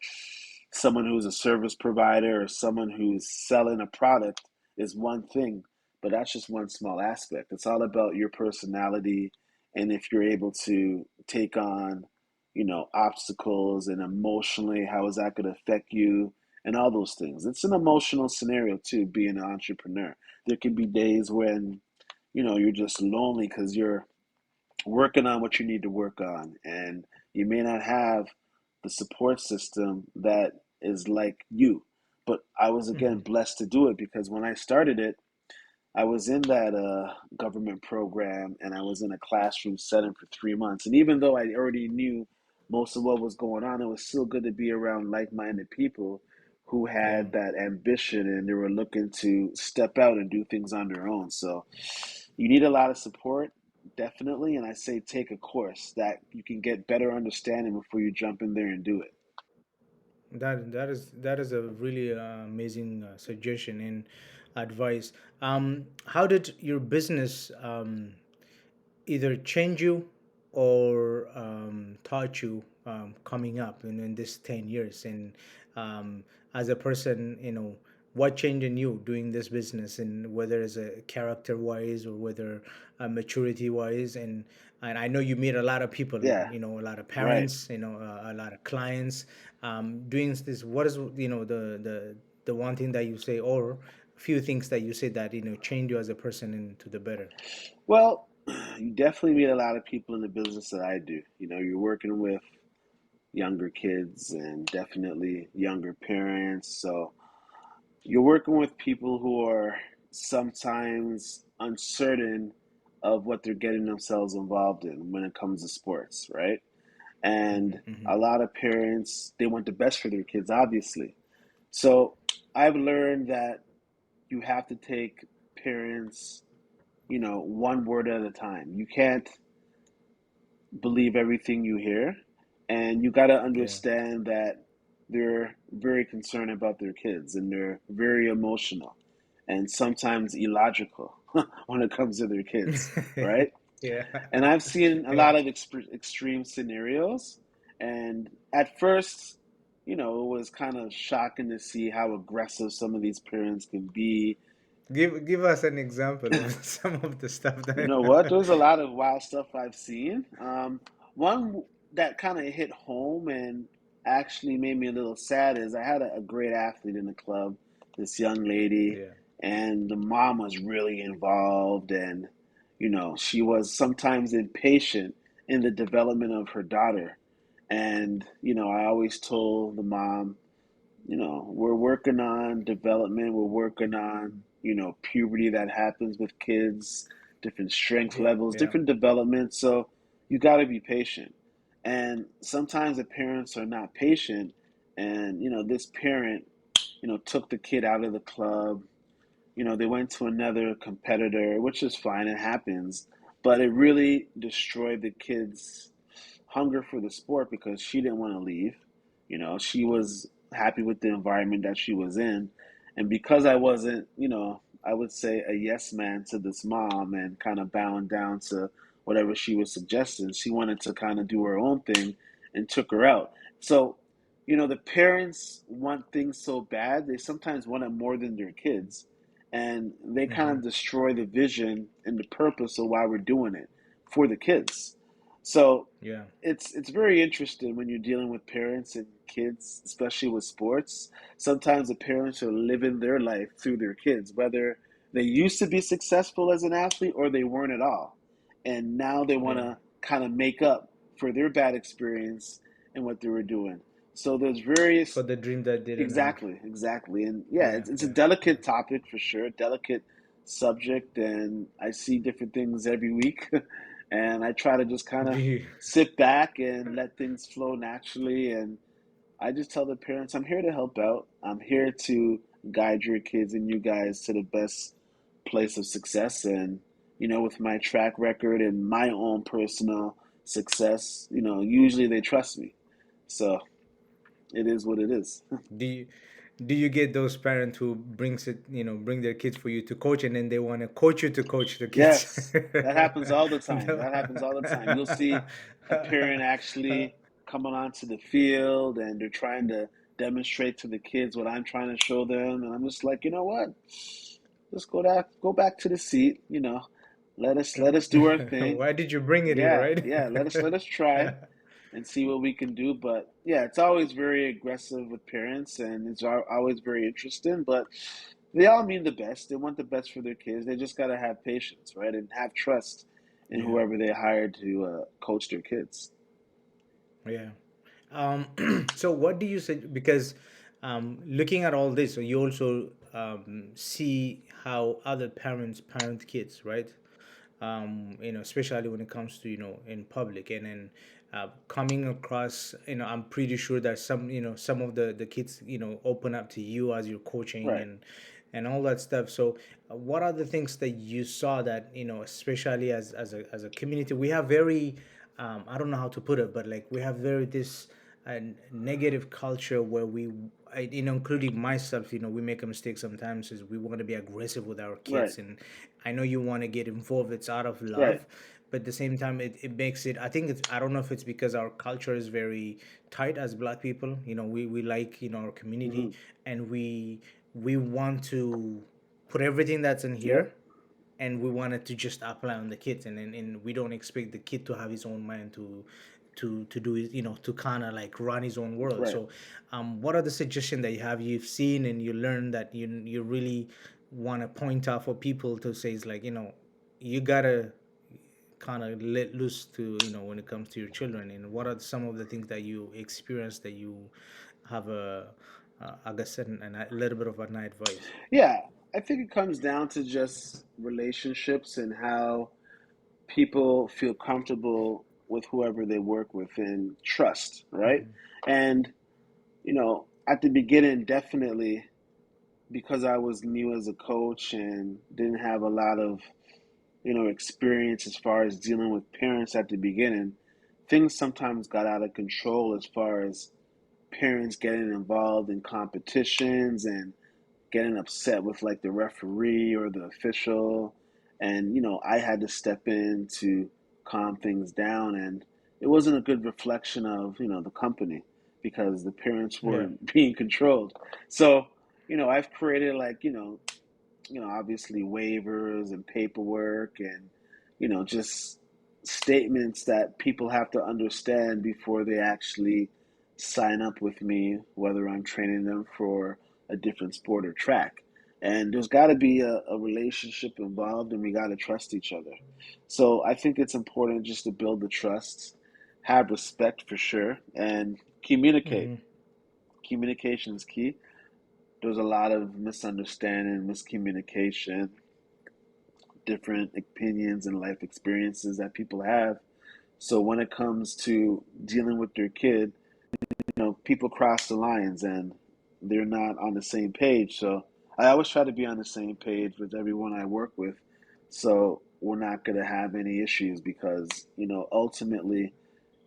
someone who's a service provider or someone who's selling a product is one thing, but that's just one small aspect. It's all about your personality and if you're able to take on, obstacles and emotionally, how is that going to affect you and all those things. It's an emotional scenario too, being an entrepreneur. There can be days when, you're just lonely because you're working on what you need to work on and you may not have the support system that is like you, but I was again Hmm. blessed to do it because when I started it I was in that government program and I was in a classroom setting for 3 months, and even though I already knew most of what was going on, it was still good to be around like-minded people who Yeah. had that ambition and they were looking to step out and do things on their own. So you need a lot of support, definitely. And I say take a course that you can get better understanding before you jump in there and do it. That is a really amazing suggestion and advice. How did your business either change you or taught you, coming up in this 10 years? And as a person, what changed in you doing this business, and whether it's a character wise or whether maturity wise? And I know you meet a lot of people, Yeah, a lot of right. parents, a lot of clients. Doing this, what is, the one thing that you say, or few things that you say that change you as a person into the better? Well, you definitely meet a lot of people in the business that I do. You're working with younger kids and definitely younger parents. So you're working with people who are sometimes uncertain of what they're getting themselves involved in when it comes to sports, right? And a lot of parents, they want the best for their kids, obviously. So I've learned that you have to take parents, one word at a time. You can't believe everything you hear, and you got to Yeah. understand that they're very concerned about their kids and they're very emotional and sometimes illogical when it comes to their kids, right? Yeah. And I've seen a Yeah. lot of extreme scenarios, and at first, it was kind of shocking to see how aggressive some of these parents can be. Give us an example of some of the stuff You know what? that There's a lot of wild stuff I've seen. One that kind of hit home and actually made me a little sad is I had a great athlete in the club, this young lady, yeah. and the mom was really involved, and she was sometimes impatient in the development of her daughter. And I always told the mom, we're working on development. We're working on, puberty that happens with kids, different strength Yeah. levels, Yeah. different development. So you got to be patient. And sometimes the parents are not patient. And, this parent, took the kid out of the club. They went to another competitor, which is fine. It happens. But it really destroyed the kid's hunger for the sport because she didn't want to leave. She was happy with the environment that she was in. And because I wasn't, I would say a yes man to this mom and kind of bowing down to whatever she was suggesting, she wanted to kind of do her own thing and took her out. So, the parents want things so bad, they sometimes want it more than their kids. And they kind Hmm. of destroy the vision and the purpose of why we're doing it for the kids. So Yeah. it's very interesting when you're dealing with parents and kids, especially with sports. Sometimes the parents are living their life through their kids, whether they used to be successful as an athlete or they weren't at all. And now they want Yeah. to kind of make up for their bad experience and what they were doing. So there's various. For the dream that didn't end. Exactly, exactly. And yeah, Yeah. it's a Yeah. delicate topic for sure, delicate subject, and I see different things every week. And I try to just kind Do of you? sit back and let things flow naturally. And I just tell the parents, I'm here to help out. I'm here to guide your kids and you guys to the best place of success. And, with my track record and my own personal success, usually they trust me. So it is what it is. Do you? Do you get those parents who bring their kids for you to coach, and then they want to coach you to coach the kids? Yes, that happens all the time. No. That happens all the time. You'll see a parent actually coming onto the field and they're trying to demonstrate to the kids what I'm trying to show them, and I'm just like, you know what? Just go back to the seat. Let us do our thing. Why did you bring it here, Yeah, right? yeah. Let us try and see what we can do. But yeah, it's always very aggressive with parents, and it's always very interesting. But they all mean the best. They want the best for their kids. They just gotta have patience, right, and have trust in Yeah. whoever they hired to coach their kids. Yeah. So what do you say? Because looking at all this, so you also see how other parents parent kids, right? Especially when it comes to in public, and then coming across. I'm pretty sure that some of the kids open up to you as you're coaching Right. and all that stuff. So, what are the things that you saw that especially as a community, we have very I don't know how to put it, but like we have very this negative culture where including myself, we make a mistake sometimes is we want to be aggressive with our Right. kids, and I know you want to get involved. It's out of Right. love, but at the same time, it makes it. I think I don't know if it's because our culture is very tight as Black people. We like our Hmm. community, and we want to put everything that's in Yep. here, and we wanted to just apply on the kids, and we don't expect the kid to have his own mind to do it, to kind of like run his own world. Right. So what are the suggestions that you've seen and you learned that you really want to point out for people to say is like, you gotta kind of let loose to when it comes to your children, and what are some of the things that you experience that you have I guess, a little bit of an advice. Yeah, I think it comes down to just relationships and how people feel comfortable with whoever they work with and trust, right? Hmm. And, at the beginning, definitely because I was new as a coach and didn't have a lot of, experience as far as dealing with parents at the beginning, things sometimes got out of control as far as parents getting involved in competitions and getting upset with like the referee or the official. And, I had to step in to calm things down. And it wasn't a good reflection of, the company because the parents Yeah. weren't being controlled. So, I've created like, obviously waivers and paperwork and, just statements that people have to understand before they actually sign up with me, whether I'm training them for a different sport or track. And there's got to be a relationship involved, and we got to trust each other. So I think it's important just to build the trust, have respect for sure, and communicate. Hmm. Communication is key. There's a lot of misunderstanding, miscommunication, different opinions and life experiences that people have. So when it comes to dealing with their kid, people cross the lines and they're not on the same page. So I always try to be on the same page with everyone I work with. So we're not going to have any issues because, ultimately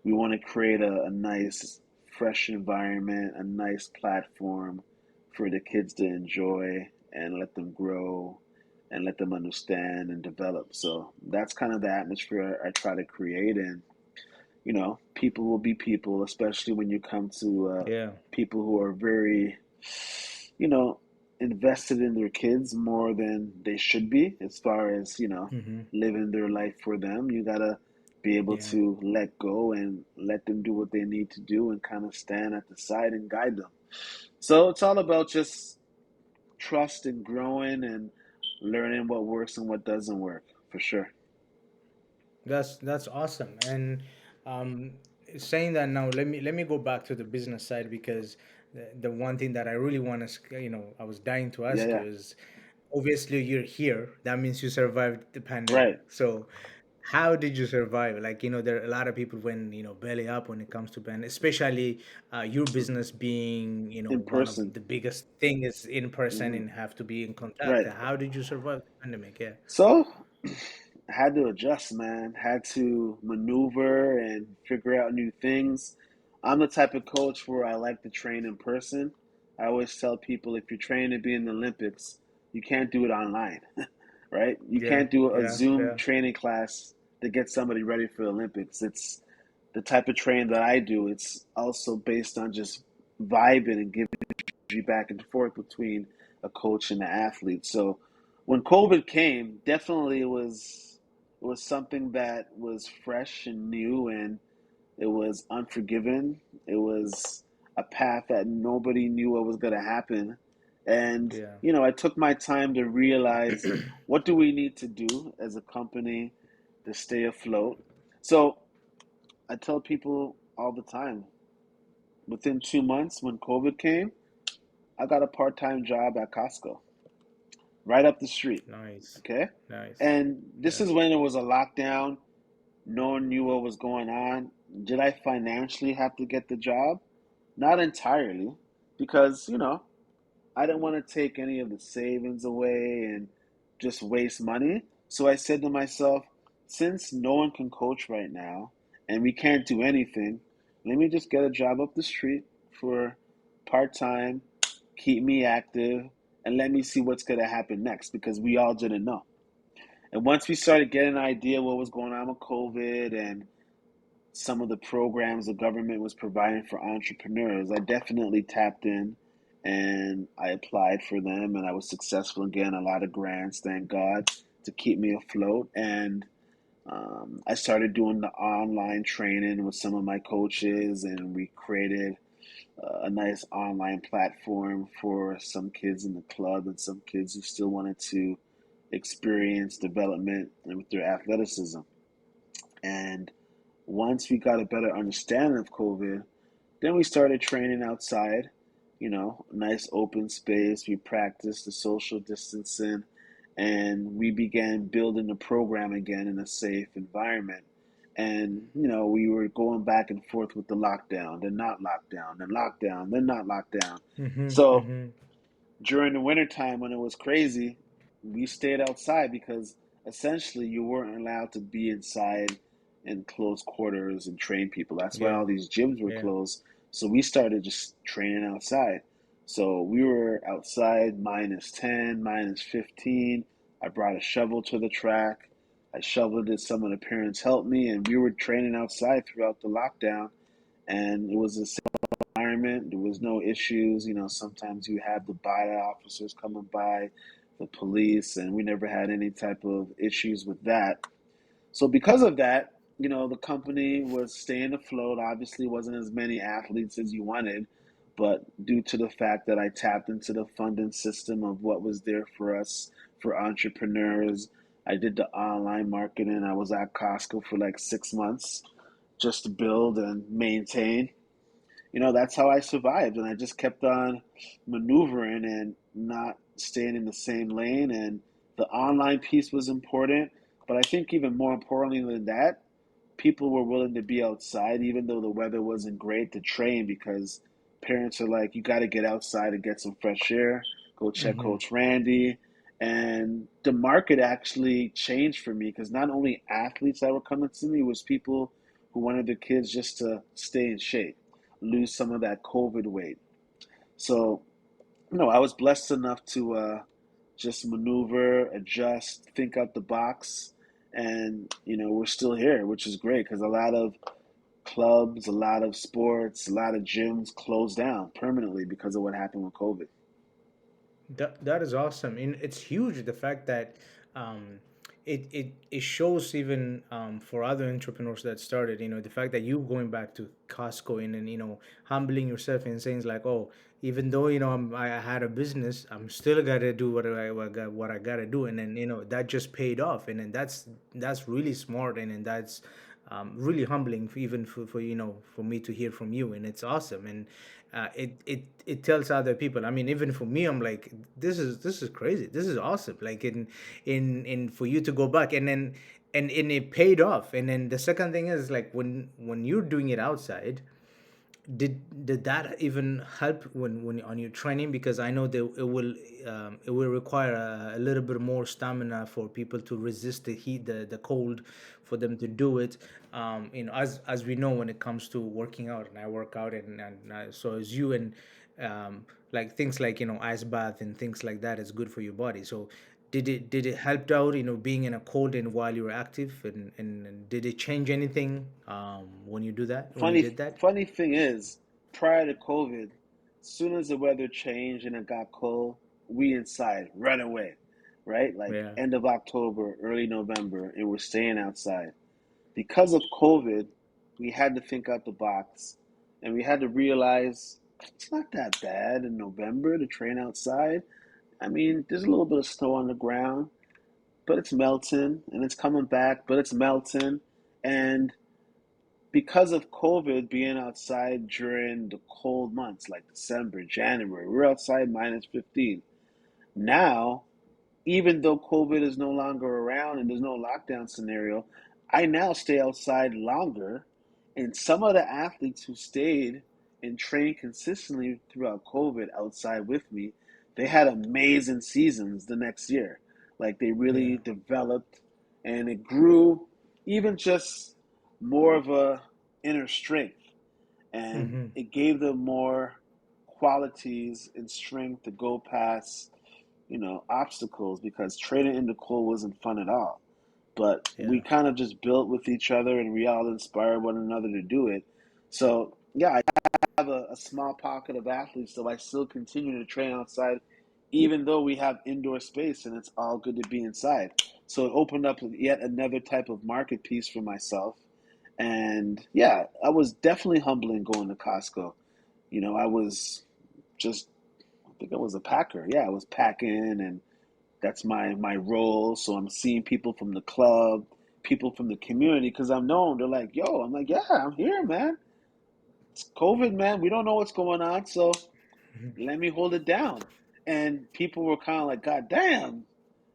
we want to create a nice, fresh environment, a nice platform for the kids to enjoy and let them grow and let them understand and develop. So that's kind of the atmosphere I try to create. And, people will be people, especially when you come to Yeah. people who are very, you know, invested in their kids more than they should be as far as, Hmm. living their life for them. You gotta be able Yeah. to let go and let them do what they need to do and kind of stand at the side and guide them. So it's all about just trust and growing and learning what works and what doesn't work for sure. That's awesome. And um, saying that now, let me go back to the business side because the one thing that I really want to, I was dying to Yeah, ask you yeah. is, obviously you're here. That means you survived the pandemic. Right. So how did you survive? Like, there are a lot of people when, belly up when it comes to band, especially your business being, In one of person. the biggest thing is in person Hmm. and have to be in contact. Right. How did you survive the pandemic? Yeah. So had to adjust, man. Had to maneuver and figure out new things. I'm the type of coach where I like to train in person. I always tell people if you're training to be in the Olympics, you can't do it online, right? You Yeah. can't do a Yeah. Zoom Yeah. training class to get somebody ready for the Olympics. It's the type of training that I do. It's also based on just vibing and giving back and forth between a coach and the athlete. So when COVID came, definitely it was something that was fresh and new and it was unforgiven. It was a path that nobody knew what was going to happen. And Yeah. I took my time to realize what do we need to do as a company to stay afloat. So I tell people all the time, within 2 months when COVID came, I got a part-time job at Costco, right up the street. Nice. Okay. Nice. And this Yeah. is when it was a lockdown. No one knew what was going on. Did I financially have to get the job? Not entirely, because, I didn't want to take any of the savings away and just waste money. So I said to myself, since no one can coach right now and we can't do anything, let me just get a job up the street for part time, keep me active, and let me see what's going to happen next because we all didn't know. And once we started getting an idea what was going on with COVID and some of the programs the government was providing for entrepreneurs, I definitely tapped in and I applied for them and I was successful in getting a lot of grants, thank God, to keep me afloat. And I started doing the online training with some of my coaches, and we created a nice online platform for some kids in the club and some kids who still wanted to experience development and with their athleticism. And once we got a better understanding of COVID, then we started training outside. nice open space. We practiced the social distancing, and we began building the program again in a safe environment. And, we were going back and forth with the lockdown, then not lockdown, then lockdown, then not lockdown. Mm-hmm. So Mm-hmm. during the wintertime when it was crazy, we stayed outside because essentially you weren't allowed to be inside in close quarters and train people. That's why Yeah. all these gyms were Yeah. closed. So we started just training outside. So we were outside -10, -15. I brought a shovel to the track. I shoveled it. Some of the parents helped me, and we were training outside throughout the lockdown. And it was a environment. There was no issues. Sometimes you have the BIA officers coming by, the police, and we never had any type of issues with that. So because of that, the company was staying afloat. Obviously, wasn't as many athletes as you wanted, but due to the fact that I tapped into the funding system of what was there for us, for entrepreneurs, I did the online marketing. I was at Costco for like 6 months just to build and maintain. That's how I survived. And I just kept on maneuvering and not staying in the same lane. And the online piece was important. But I think even more importantly than that, people were willing to be outside, even though the weather wasn't great, to train because parents are like, you got to get outside and get some fresh air, go check Mm-hmm. Coach Randy. And the market actually changed for me because not only athletes that were coming to me, it was people who wanted their kids just to stay in shape, lose some of that COVID weight. So, I was blessed enough to just maneuver, adjust, think out the box. And, we're still here, which is great because a lot of clubs, a lot of sports, a lot of gyms closed down permanently because of what happened with COVID. That is awesome, and it's huge. The fact that um, it shows even for other entrepreneurs that started. The fact that you going back to Costco and humbling yourself and saying like, oh, even though I had a business, I'm still gotta do what I gotta do, and then that just paid off, and then that's really smart, and then that's really humbling for, even for for me to hear from you, and it's awesome. And it tells other people. I mean, even for me, I'm like, this is crazy, this is awesome, like in for you to go back, and it paid off. And then the second thing is like when you're doing it outside, did that even help when on your training? Because I know that it will require a little bit more stamina for people to resist the heat, the cold, for them to do it. As we know, when it comes to working out, and I work out, and so as you, and like things like ice bath and things like that is good for your body. So did it help out, being in a cold and while you were active, and did it change anything when you do that, when you Funny, did that? funny thing is, prior to COVID, as soon as the weather changed and it got cold, we inside right away, right? Like Yeah. end of October, early November, and we're staying outside. Because of COVID, we had to think out the box and we had to realize it's not that bad in November to train outside. I mean, there's a little bit of snow on the ground, but it's melting and it's coming back, but it's melting. And because of COVID being outside during the cold months like December, January, we're outside -15. Now, even though COVID is no longer around and there's no lockdown scenario, I now stay outside longer. And some of the athletes who stayed and trained consistently throughout COVID outside with me, they had amazing seasons the next year. Like they Yeah. really developed and it grew even just more of a inner strength. And Mm-hmm. it gave them more qualities and strength to go past obstacles because training in the cold wasn't fun at all. But we Yeah. kind of just built with each other and we all inspired one another to do it. So, yeah, I have a small pocket of athletes, so I still continue to train outside, even though we have indoor space and it's all good to be inside. So it opened up yet another type of market piece for myself. And yeah, I was definitely humbling going to Costco. I was just I think I was a packer. Yeah, I was packing, and that's my role. So I'm seeing people from the club, people from the community, because I'm known. They're like, "Yo," I'm like, "Yeah, I'm here, man. It's COVID, man. We don't know what's going on, so let me hold it down. And people were kind of like, God damn.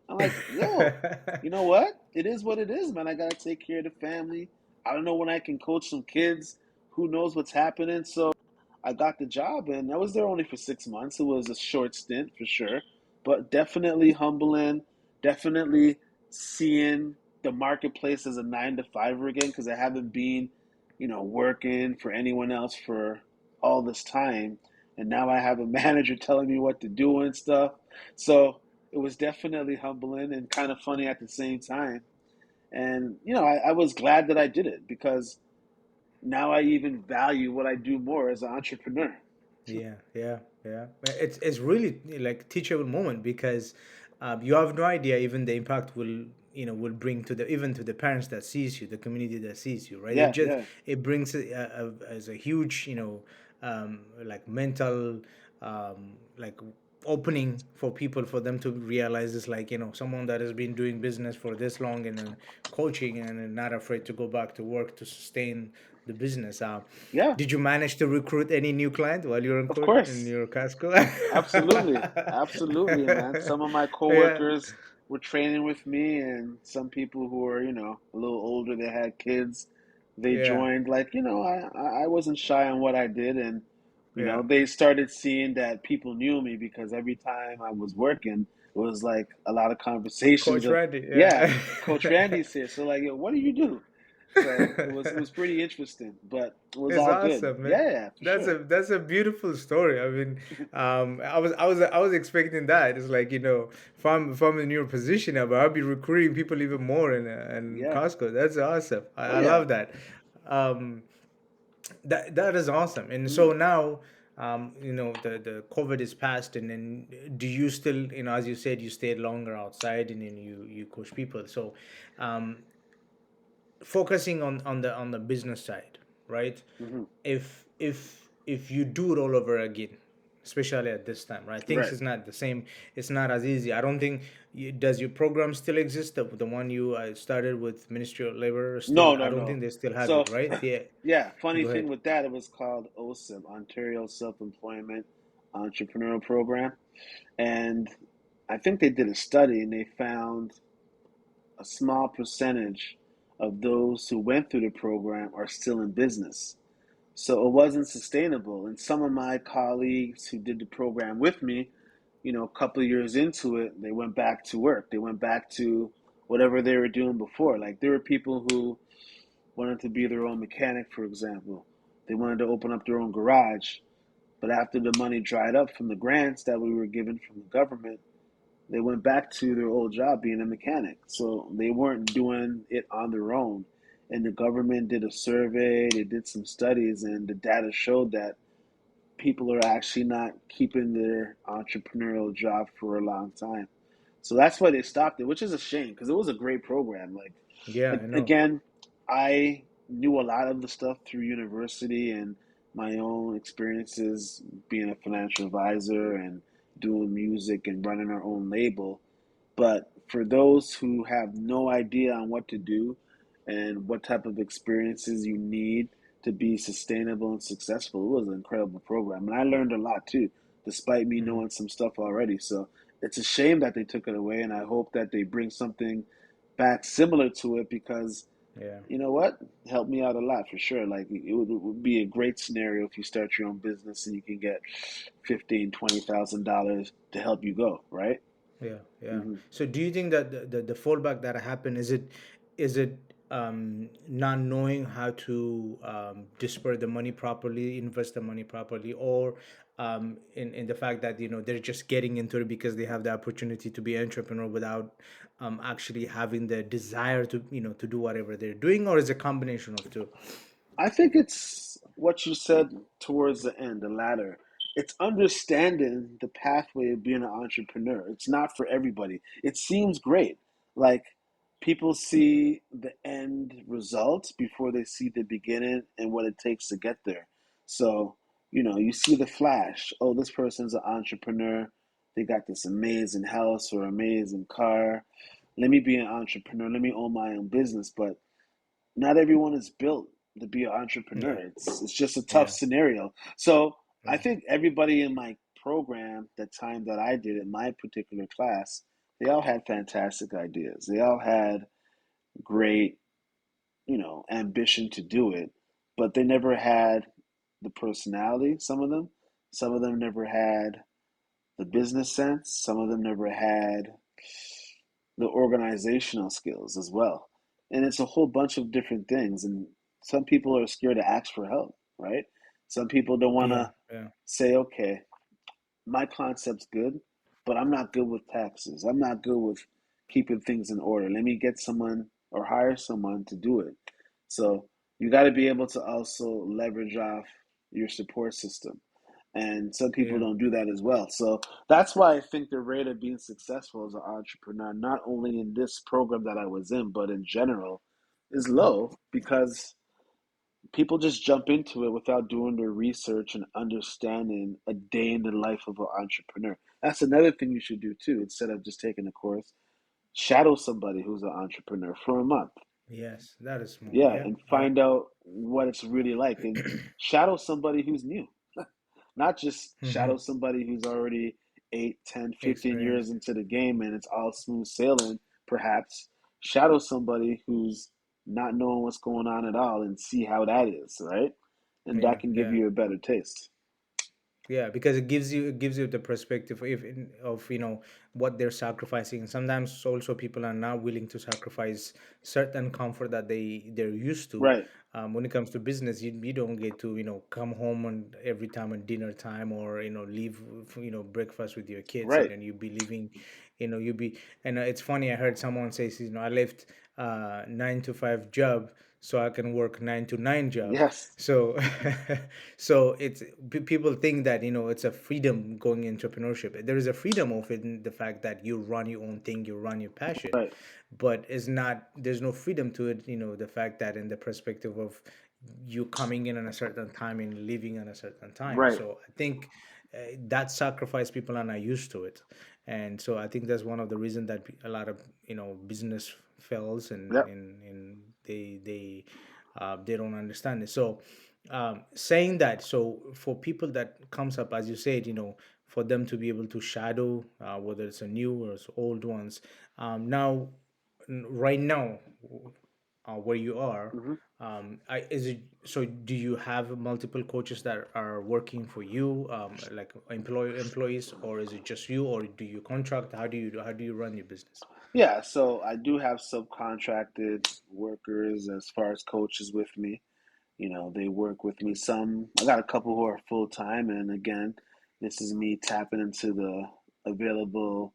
I'm like, yo, you know what? It is what it is, man. I gotta take care of the family. I don't know when I can coach some kids. Who knows what's happening? So I got the job, and I was there only for 6 months. It was a short stint for sure, but definitely humbling. Definitely seeing the marketplace as a 9 to 5 again, because I haven't been, working for anyone else for all this time, and now I have a manager telling me what to do and stuff. So it was definitely humbling and kind of funny at the same time. And I was glad that I did it because now I even value what I do more as an entrepreneur. Yeah, yeah, yeah. It's really like teachable moment because you have no idea even the impact will bring to the even to the parents that sees you, the community that sees you, right? Yeah, yeah, It brings as a huge like mental like opening for people for them to realize this, like someone that has been doing business for this long and then coaching and not afraid to go back to work to sustain the business. yeah. Did you manage to recruit any new client while you're in Of court in course, your Casco? absolutely, absolutely, man. Some of my Yeah, coworkers were training with me, and some people who were, a little older, they had kids. They yeah, joined. Like, I wasn't shy on what I did, and yeah. they started seeing that people knew me because every time I was working, it was like a lot of conversations Coach of, Randy, yeah, yeah. Coach Randy's here. So like, yo, what do you do? So it was pretty interesting, but it was It's all good. awesome, man. Yeah, for sure. That's a beautiful story. I mean, I was expecting that. It's like if I'm in your position, I'll be recruiting people even more in Yeah. Costco. That's awesome. I, Oh I yeah. love that. Um, that is awesome. And Mm. so now, the COVID is past, and then do you still, as you said, you stayed longer outside, and then you coach people. So, um, focusing on the business side, right? Hmm. If you do it all over again, especially at this time, right? Things Right. is not the same. It's not as easy. I don't think does your program still exist? The one you started with Ministry of Labor still? No, I no, don't no. think they still have So, it, right? Yeah. yeah, funny Go thing ahead. with that, it was called OSIP, Ontario Self-Employment Entrepreneurial Program. And I think they did a study and they found a small percentage of those who went through the program are still in business. So it wasn't sustainable. And some of my colleagues who did the program with me, a couple of years into it, they went back to work. They went back to whatever they were doing before. Like there were people who wanted to be their own mechanic, for example. They wanted to open up their own garage. But after the money dried up from the grants that we were given from the government, they went back to their old job being a mechanic. So they weren't doing it on their own. And the government did a survey, they did some studies, and the data showed that people are actually not keeping their entrepreneurial job for a long time. So that's why they stopped it, which is a shame because it was a great program. Yeah, Like I know. again, I knew a lot of the stuff through university and my own experiences being a financial advisor and doing music and running our own label. But for those who have no idea on what to do and what type of experiences you need to be sustainable and successful, it was an incredible program. And I learned a lot too, despite me Mhm. knowing some stuff already. So it's a shame that they took it away, and I hope that they bring something back similar to it because Yeah. you know what? Helped me out a lot for sure. Like it would be a great scenario if you start your own business and you can get 15, $20,000 to help you go, right? Yeah, yeah. Hmm. So do you think that the fallback that happened is it not knowing how to disperse the money properly, invest the money properly, or in the fact that they're just getting into it because they have the opportunity to be entrepreneur without actually having the desire to do whatever they're doing, or is it a combination of two? I think it's what you said towards the end, the latter. It's understanding the pathway of being an entrepreneur. It's not for everybody. It seems great. Like people see the end result before they see the beginning and what it takes to get there. So, you see the flash. Oh, this person's an entrepreneur. They got this amazing house or amazing car. Let me be an entrepreneur. Let me own my own business. But not everyone is built to be an entrepreneur. Yeah, It's just a tough yeah, scenario. So I yeah. think everybody in my program, the time that I did in my particular class, they all had fantastic ideas. They all had great, ambition to do it, but they never had the personality, some of them never had the business sense, some of them never had the organizational skills as well. And it's a whole bunch of different things. And some people are scared to ask for help, right? Some people don't want Yeah, to yeah, say, okay, my concept's good, but I'm not good with taxes. I'm not good with keeping things in order. Let me get someone or hire someone to do it. So you got to be able to also leverage off your support system. And some people yeah. don't do that as well. So that's why I think the rate of being successful as an entrepreneur, not only in this program that I was in, but in general, is low because people just jump into it without doing their research and understanding a day in the life of an entrepreneur. That's another thing you should do too. Instead of just taking a course, shadow somebody who's an entrepreneur for a month. Yes, that is smart. Yeah, Yeah, and yeah. find out what it's really like and shadow somebody who's new. Not just Mm-hmm. shadow somebody who's already 8, 10, 15 years Experience. into the game and it's all smooth sailing, perhaps. Shadow somebody who's not knowing what's going on at all and see how that is, right? And Yeah, that can give yeah. you a better taste. Yeah, because it gives you the perspective of what they're sacrificing. Sometimes also people are not willing to sacrifice certain comfort that they're used to. Right, When it comes to business, you don't get to come home and every time at dinner time, or leave breakfast with your kids, and right. then you be leaving, you be and it's funny. I heard someone say, I left 9 to 5 job so I can work 9 to 9 job. Yes, So so people think that it's a freedom going entrepreneurship. There is a freedom of it in the fact that you run your own thing, you run your passion, right, but it's not there's no freedom to it. The fact that in the perspective of you coming in on a certain time and leaving on a certain time. right. So I think that sacrifice, people are not used to it, and so I think that's one of the reasons that a lot of business fails, and Yep. they don't understand it. So saying that, so for people that comes up, as you said, for them to be able to shadow, whether it's a new or it's old ones, now right now, where you are, Hmm. is it so? Do you have multiple coaches that are working for you, like employees, or is it just you, or do you contract? How do you run your business? Yeah, so I do have subcontracted workers as far as coaches with me. They work with me. I got a couple who are full time, and again, this is me tapping into the available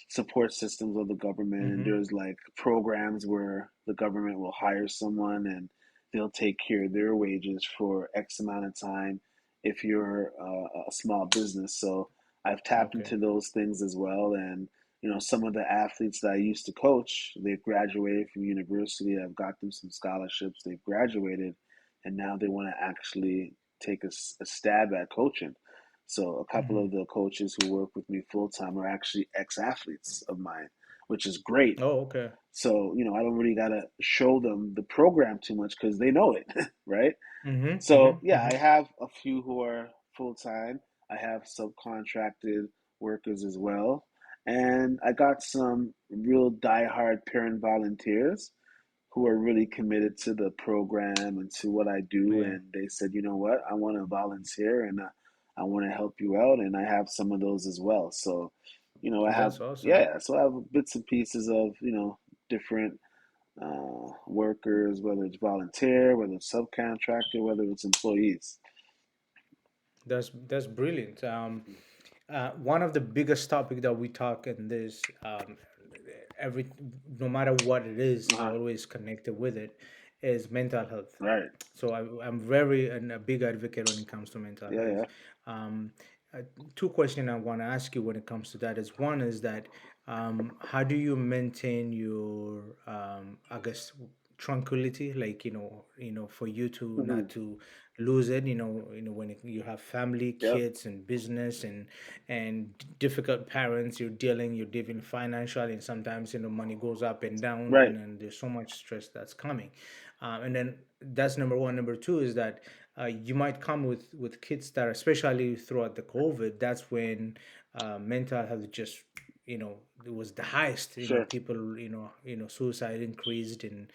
support systems of the government. And Mm-hmm. there's like programs where the government will hire someone and they'll take care of their wages for X amount of time if you're a small business. So I've tapped Okay. into those things as well. And some of the athletes that I used to coach, they've graduated from university. I've got them some scholarships. They've graduated and now they want to actually take a stab at coaching. So a couple Mm-hmm. of the coaches who work with me full time are actually ex athletes of mine, which is great. Oh, okay. So I don't really gotta show them the program too much because they know it, right? Mm-hmm. So Mm-hmm. yeah, Mm-hmm. I have a few who are full time. I have subcontracted workers as well, and I got some real diehard parent volunteers who are really committed to the program and to what I do. Yeah, And they said, you know what, I want to volunteer and I want to help you out. And I have some of those as well. So, I have, that's awesome. yeah, so I have bits and pieces of, different workers, whether it's volunteer, whether it's subcontractor, whether it's employees. That's brilliant. One of the biggest topic that we talk in this, every no matter what it is, Uh-huh. always connected with it, is mental health. Right. So I'm very and a big advocate when it comes to mental Yeah, health. yeah. Um, Two questions I want to ask you when it comes to that is, one is that, how do you maintain your, I guess, tranquility, like for you to Hmm. not to lose it, when you have family, Yep. kids, and business, and difficult parents, you're dealing financially, and sometimes money goes up and down, Right. and then there's so much stress that's coming. And then that's number one. Number two is that you might come with kids that are, especially throughout the COVID, that's when mental health just, it was the highest. Sure. People, suicide increased, and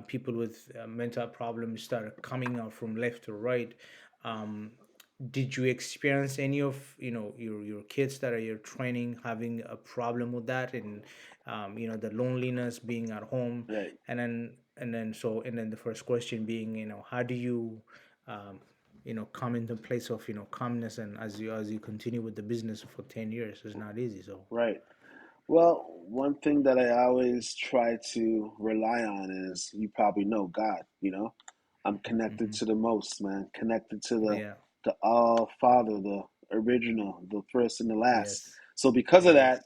people with mental problems started coming out from left to right. um, did you experience any of, your kids that are your training having a problem with that, and the loneliness being at home? Right. And then the first question being, how do you come into a place of, calmness, and as you continue with the business for 10 years, it's not easy. So Right. Well, one thing that I always try to rely on is, you probably know, God, I'm connected hmm to the most, man. Connected to the yeah. the All Father, the original, the first and the last. Yes. So because of Yes. that,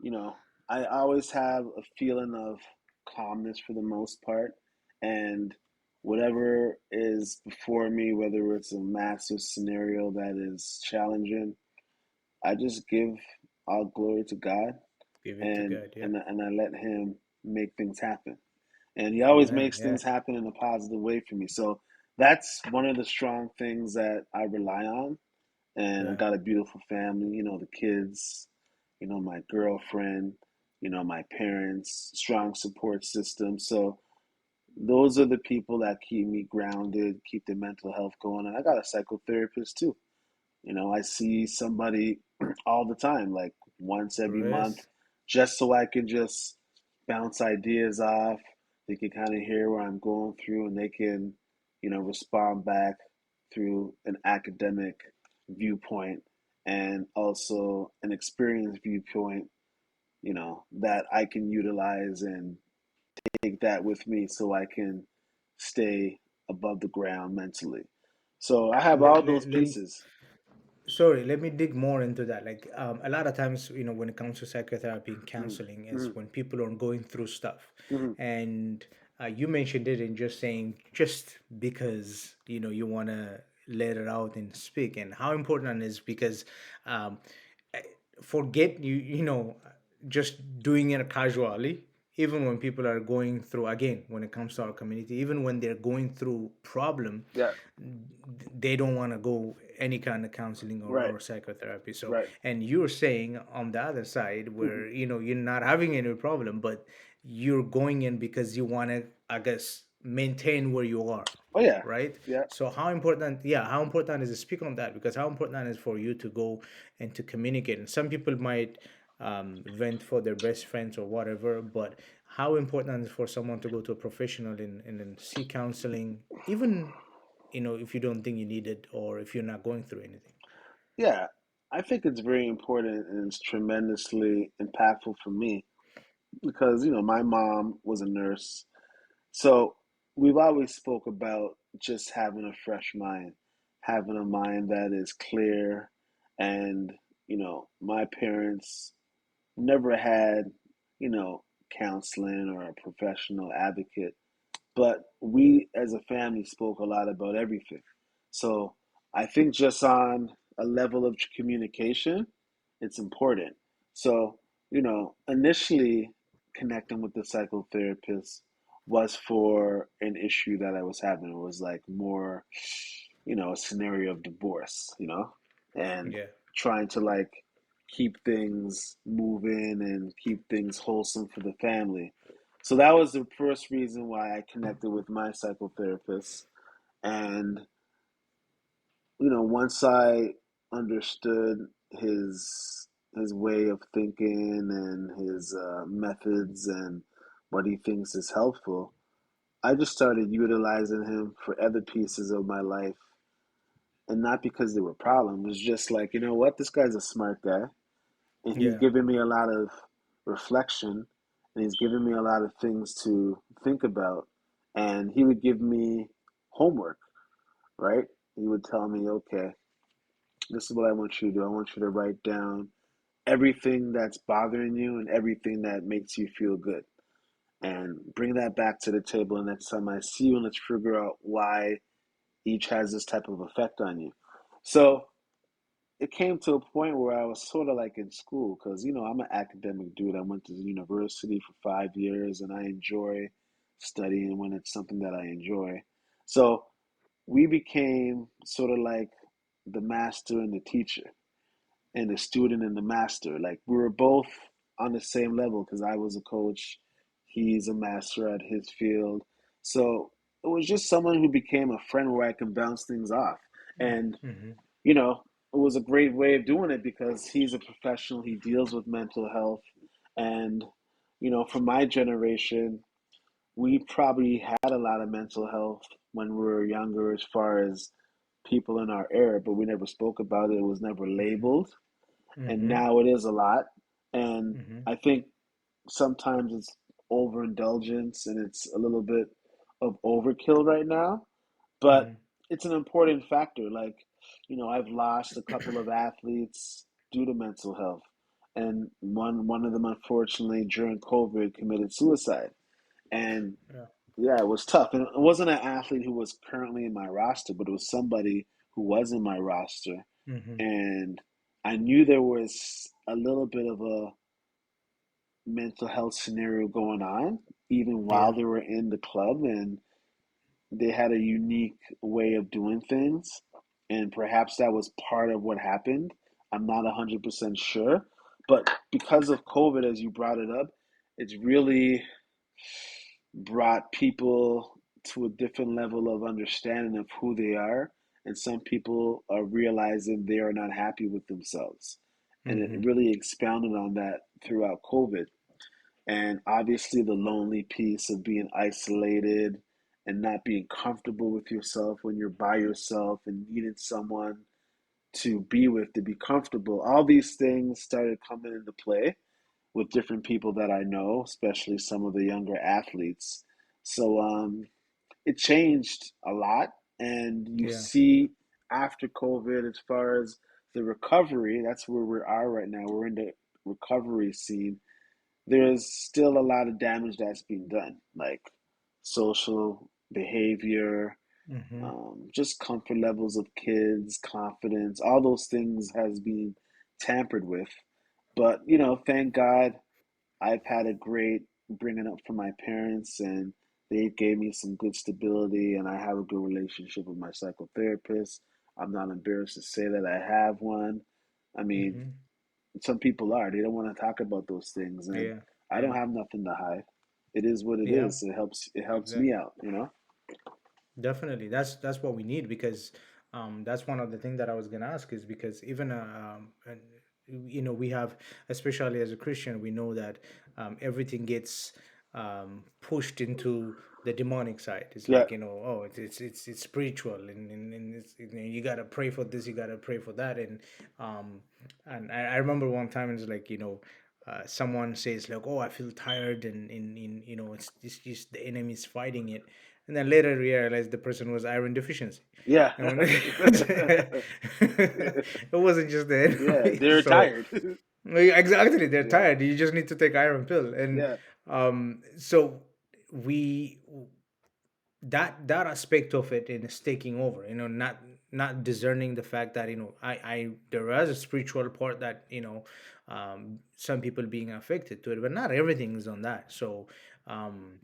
you know, I always have a feeling of calmness for the most part. And whatever is before me, whether it's a massive scenario that is challenging, I just give all glory to God, Give it to and God. Yeah. and I let Him make things happen. And He always Amen. makes Yeah. things happen in a positive way for me. So that's one of the strong things that I rely on. And I Yeah. got a beautiful family, the kids, my girlfriend, my parents, strong support system. So those are the people that keep me grounded, keep the mental health going. And I got a psychotherapist too. I see somebody all the time, like once every month, Chris. just so I can just bounce ideas off. They can kind of hear what I'm going through, and they can, respond back through an academic viewpoint and also an experience viewpoint, that I can utilize and take that with me so I can stay above the ground mentally. So I have Let, all let, those let, pieces. Sorry, let me dig more into that. Like, a lot of times, when it comes to psychotherapy and Mm, counseling, is mm, when people are going through stuff. mm. And you mentioned it in just saying, just because, you want to let it out and speak, and how important it is, because um, forget just doing it casually. Even when people are going through, again, when it comes to our community, even when they're going through problem, Yeah. they don't want to go any kind of counseling, Right. or psychotherapy. So, Right. and you're saying on the other side, Hmm. where you're not having any problem, but you're going in because you want to, I guess, maintain where you are, Oh yeah. right? Yeah. So how important, yeah, how important is to speak on that? Because how important is for you to go and to communicate? And some people might vent for their best friends or whatever, but how important is for someone to go to a professional and seek counseling, even if you don't think you need it, or if you're not going through anything? Yeah. I think it's very important and it's tremendously impactful for me because my mom was a nurse. So we've always spoke about just having a fresh mind, having a mind that is clear, and my parents never had, you know, counseling or a professional advocate, but we as a family spoke a lot about everything. So I think just on a level of communication, it's important. So, initially connecting with the psychotherapist was for an issue that I was having. It was like more, a scenario of divorce, and Yeah. trying to like keep things moving and keep things wholesome for the family. So that was the first reason why I connected with my psychotherapist. And, once I understood his way of thinking and his methods and what he thinks is helpful, I just started utilizing him for other pieces of my life. And not because they were problems, it was just like, you know what, this guy's a smart guy. And he's Yeah. given me a lot of reflection, and he's given me a lot of things to think about. And he would give me homework, right? He would tell me, okay, this is what I want you to do. I want you to write down everything that's bothering you and everything that makes you feel good, and bring that back to the table. And next time I see you, and let's figure out why each has this type of effect on you. So it came to a point where I was sort of like in school because I'm an academic dude. I went to university for 5 years and I enjoy studying when it's something that I enjoy. So we became sort of like the master and the teacher, and the student and the master. Like we were both on the same level because I was a coach, he's a master at his field. So it was just someone who became a friend where I can bounce things off. And, Mm-hmm. you know, it was a great way of doing it because he's a professional, he deals with mental health. And, for my generation, we probably had a lot of mental health when we were younger as far as people in our era, but we never spoke about it. It was never labeled, and Mm-hmm. now it is a lot. And Mm-hmm. I think sometimes it's overindulgence and it's a little bit of overkill right now, but Mm-hmm. it's an important factor. Like, I've lost a couple of athletes due to mental health, and one of them unfortunately during COVID committed suicide. And Yeah. yeah, it was tough. And it wasn't an athlete who was currently in my roster, but it was somebody who was in my roster. Mm-hmm. And I knew there was a little bit of a mental health scenario going on, even while Yeah. they were in the club. And they had a unique way of doing things. And perhaps that was part of what happened. I'm not 100% sure. But because of COVID, as you brought it up, it's really brought people to a different level of understanding of who they are. And some people are realizing they are not happy with themselves. And it Mm-hmm. really expounded on that throughout COVID. And obviously, the lonely piece of being isolated and not being comfortable with yourself when you're by yourself and needing someone to be with to be comfortable. All these things started coming into play with different people that I know, especially some of the younger athletes. So it changed a lot. And you Yeah. see after COVID, as far as the recovery, that's where we are right now. We're in the recovery scene. There's still a lot of damage that's being done, like social behavior, Mm-hmm. just comfort levels of kids, confidence, all those things has been tampered with. But thank God I've had a great bringing up from my parents, and they gave me some good stability, and I have a good relationship with my psychotherapist. I'm not embarrassed to say that I have one. I mean, Mm-hmm. some people are. They don't want to talk about those things, and Yeah. I don't Yeah. have nothing to hide. It is what it Yeah. is. It helps me Exactly. out. Definitely, that's what we need because that's one of the things that I was gonna ask is because even and, we have, especially as a Christian, we know that everything gets pushed into the demonic side. It's Yeah. like oh it's spiritual and it's, you gotta pray for this, you gotta pray for that, um I remember one time it's like someone says like, oh, I feel tired and it's just the enemy is fighting it, and then later realized the person was iron deficiency. Yeah. And when it wasn't just the Yeah. enemy. They're So tired. exactly, they're Yeah. tired. You just need to take iron pill, and Yeah. so we that aspect of it is taking over. Not discerning the fact that I there is a spiritual part that some people being affected to it, but not everything is on that. Um,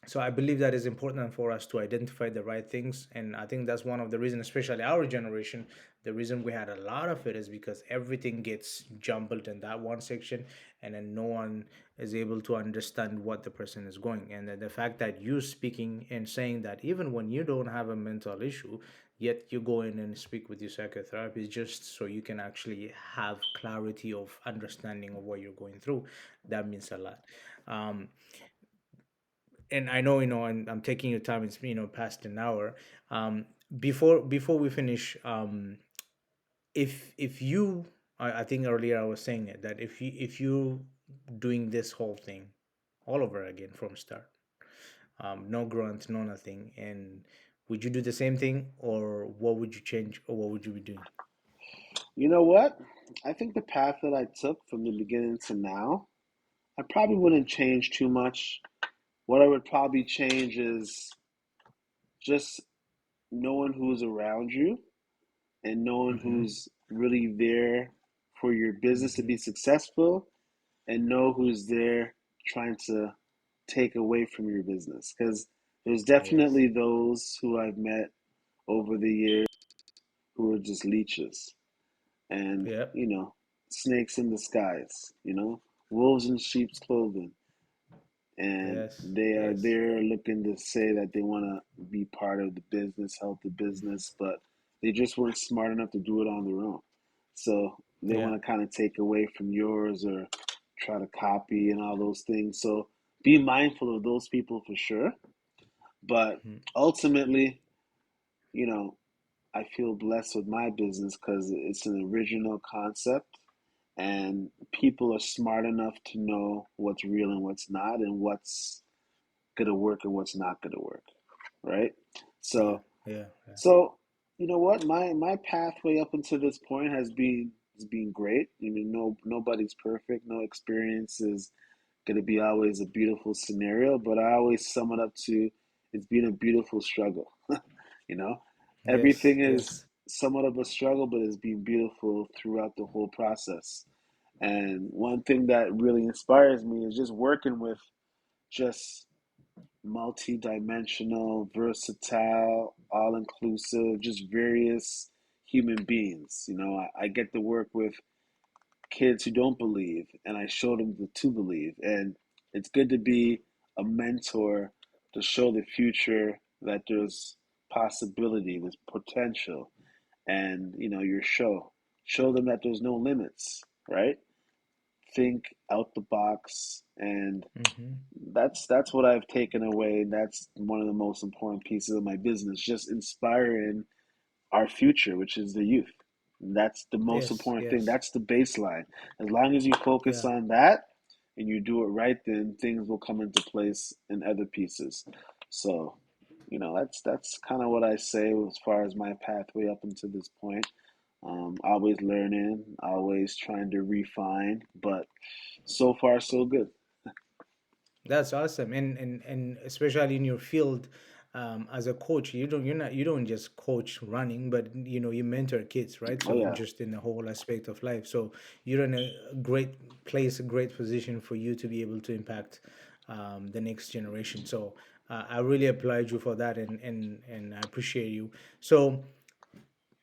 so I believe that is important for us to identify the right things, and I think that's one of the reasons, especially our generation, the reason we had a lot of it is because everything gets jumbled in that one section, and then no one is able to understand what the person is going. And the fact that you speaking and saying that even when you don't have a mental issue, yet you go in and speak with your psychotherapist just so you can actually have clarity of understanding of what you're going through, that means a lot. um, and I know I'm taking your time. It's past an hour. Um, before we finish, if you, I think earlier I was saying it that if you doing this whole thing all over again from start, no grunt, no nothing, and would you do the same thing, or what would you change, or what would you be doing? You know what? I think the path that I took from the beginning to now, I probably wouldn't change too much. What I would probably change is just knowing who's around you and knowing Mm-hmm. who's really there for your business to Mm-hmm. be successful, and know who's there trying to take away from your business, because there's Yes. definitely those who I've met over the years who are just leeches and, Yep. snakes in disguise, wolves in sheep's clothing, and Yes. they are Yes. there looking to say that they want to be part of the business, help the business, but they just weren't smart enough to do it on their own. So they Yeah. want to kind of take away from yours or try to copy and all those things. So be mindful of those people for sure. But Mhm. ultimately, you know, I feel blessed with my business because it's an original concept and people are smart enough to know what's real and what's not and what's gonna work and what's not gonna work, right? Yeah. So, Yeah. Yeah. so you know what? My pathway up until this point has been great. Nobody's perfect. No experience is gonna be always a beautiful scenario, but I always sum it up to it's been a beautiful struggle. you know, Yes. everything is Yes. somewhat of a struggle, but it's been beautiful throughout the whole process. And one thing that really inspires me is just working with just multi-dimensional, versatile, all-inclusive, just various human beings. I get to work with kids who don't believe, and I show them to believe. And it's good to be a mentor to show the future that there's possibility, there's potential, and your show them that there's no limits, right? Think out the box, and Mm-hmm. that's what I've taken away. That's one of the most important pieces of my business, just inspiring our future, which is the youth. That's the most Yes. important thing. Yes. That's the baseline. As long as you focus Yeah. on that and you do it right, then things will come into place in other pieces. So, that's kind of what I say as far as my pathway up until this point. Always learning, always trying to refine, but so far so good. That's awesome, and especially in your field, as a coach, you don't just coach running, but you mentor kids, right? Oh So yeah. just in the whole aspect of life. So you're in a great place, a great position for you to be able to impact the next generation. So I really applaud you for that, and I appreciate you. So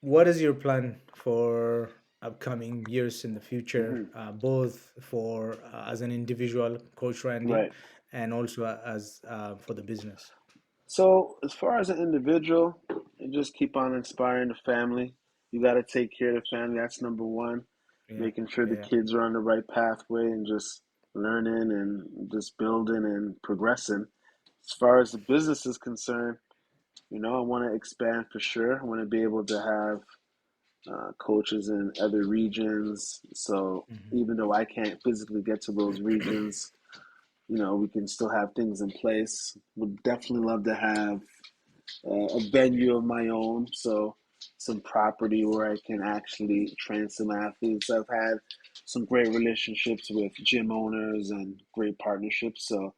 what is your plan for upcoming years in the future, Hmm. both for as an individual, Coach Randy, Right. and also as for the business? So, as far as an individual, you just keep on inspiring the family. You got to take care of the family. That's number one. Yeah, Making sure the yeah. kids are on the right pathway and just learning and just building and progressing. As far as the business is concerned, I want to expand for sure. I want to be able to have coaches in other regions. So, Hmm. even though I can't physically get to those regions, we can still have things in place. Would definitely love to have a venue of my own, so some property where I can actually train some athletes. I've had some great relationships with gym owners and great partnerships, so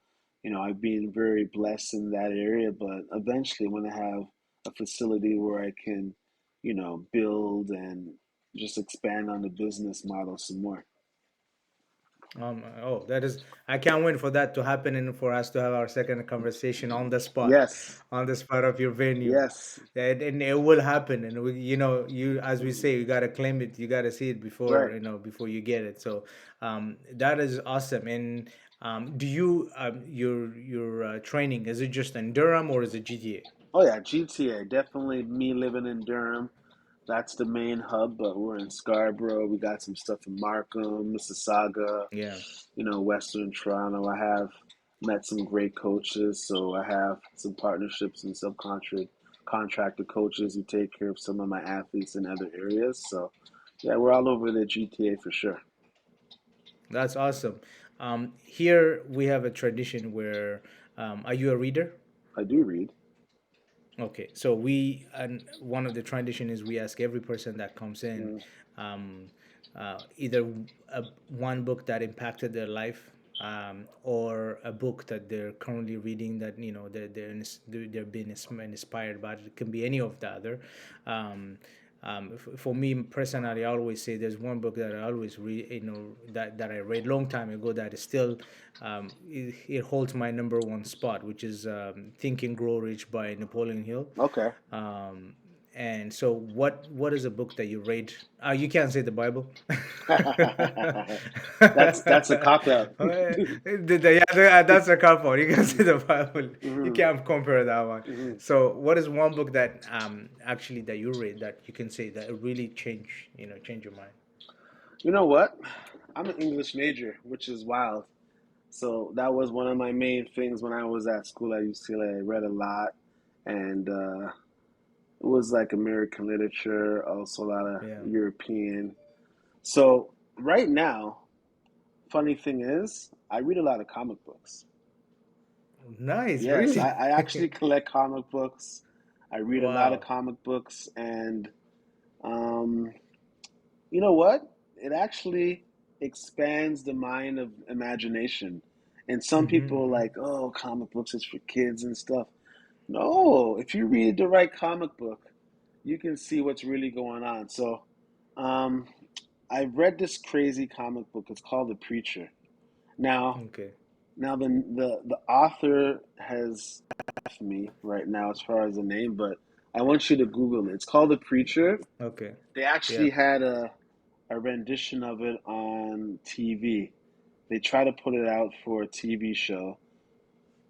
I've been very blessed in that area. But eventually, I want to have a facility where I can, build and just expand on the business model some more. Oh, that is, I can't wait for that to happen and for us to have our second conversation Yes, on the spot of your venue. yes, And it will happen. And as we say, you got to claim it, you got to see it before, right. before you get it. So, that is awesome. And, do you, your training, is it just in Durham or is it GTA? Oh yeah, GTA. Definitely me living in Durham. That's the main hub, but we're in Scarborough. We got some stuff in Markham, Mississauga, Yeah. Western Toronto. I have met some great coaches, so I have some partnerships and contracted coaches who take care of some of my athletes in other areas. So yeah, we're all over the GTA for sure. That's awesome. Here we have a tradition where, are you a reader? I do read. Okay, so we and one of the tradition is we ask every person that comes in, Mm, um, either one book that impacted their life, or a book that they're currently reading that they're being inspired by. It can be any of the other. Um, For me personally, I always say there's one book that I always read, that I read long time ago that is still, it holds my number one spot, which is Think and Grow Rich by Napoleon Hill. Okay. Um, and so, what is a book that you read? You can't say the Bible. That's a cop out. Yeah, that's a cop out. You can say the Bible. You Hmm. can't compare that one. Hmm. So, what is one book that actually that you read that you can say that it really change your mind? You know what? I'm an English major, which is wild. So that was one of my main things when I was at school at UCLA. I read a lot, and it was like American literature, also a lot of Yeah. European. So right now, funny thing is, I read a lot of comic books. Nice, Yes, really. I actually collect comic books. I read a lot of Wow. comic books, and um, you know what? It actually expands the mind of imagination. And some people are Hmm. like, oh, comic books is for kids and stuff. No, if you read the right comic book, you can see what's really going on. So, um, I read this crazy comic book. It's called The Preacher. Now, Okay. the author has left me right now as far as the name, but I want you to Google it. It's called The Preacher. Okay. They Yeah. actually had a rendition of it on TV. They tried to put it out for a TV show.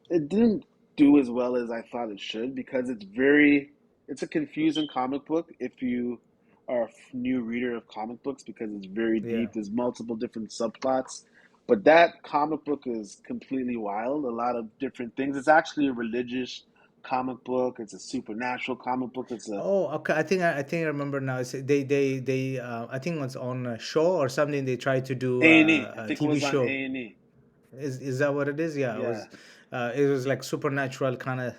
It didn't do as well as I thought it should because it's a confusing comic book if you are a new reader of comic books because it's very Yeah. deep. There's multiple different subplots. But that comic book is completely wild. A lot of different things. It's actually a religious comic book. It's a supernatural comic book. It's a Oh, okay. I think I remember now. They I think it was on a show or something. They tried to do A&E. I a think it TV was on show. A&E. Is that what it is? Yeah, Yeah. it was like supernatural kind of.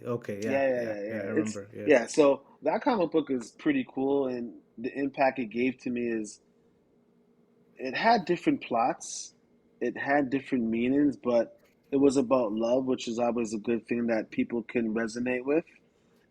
Okay, yeah, Yeah, yeah, yeah, yeah, yeah. I yeah. It's remember. Yeah, yeah. So that comic book is pretty cool, and the impact it gave to me is it had different plots, it had different meanings, but it was about love, which is always a good thing that people can resonate with.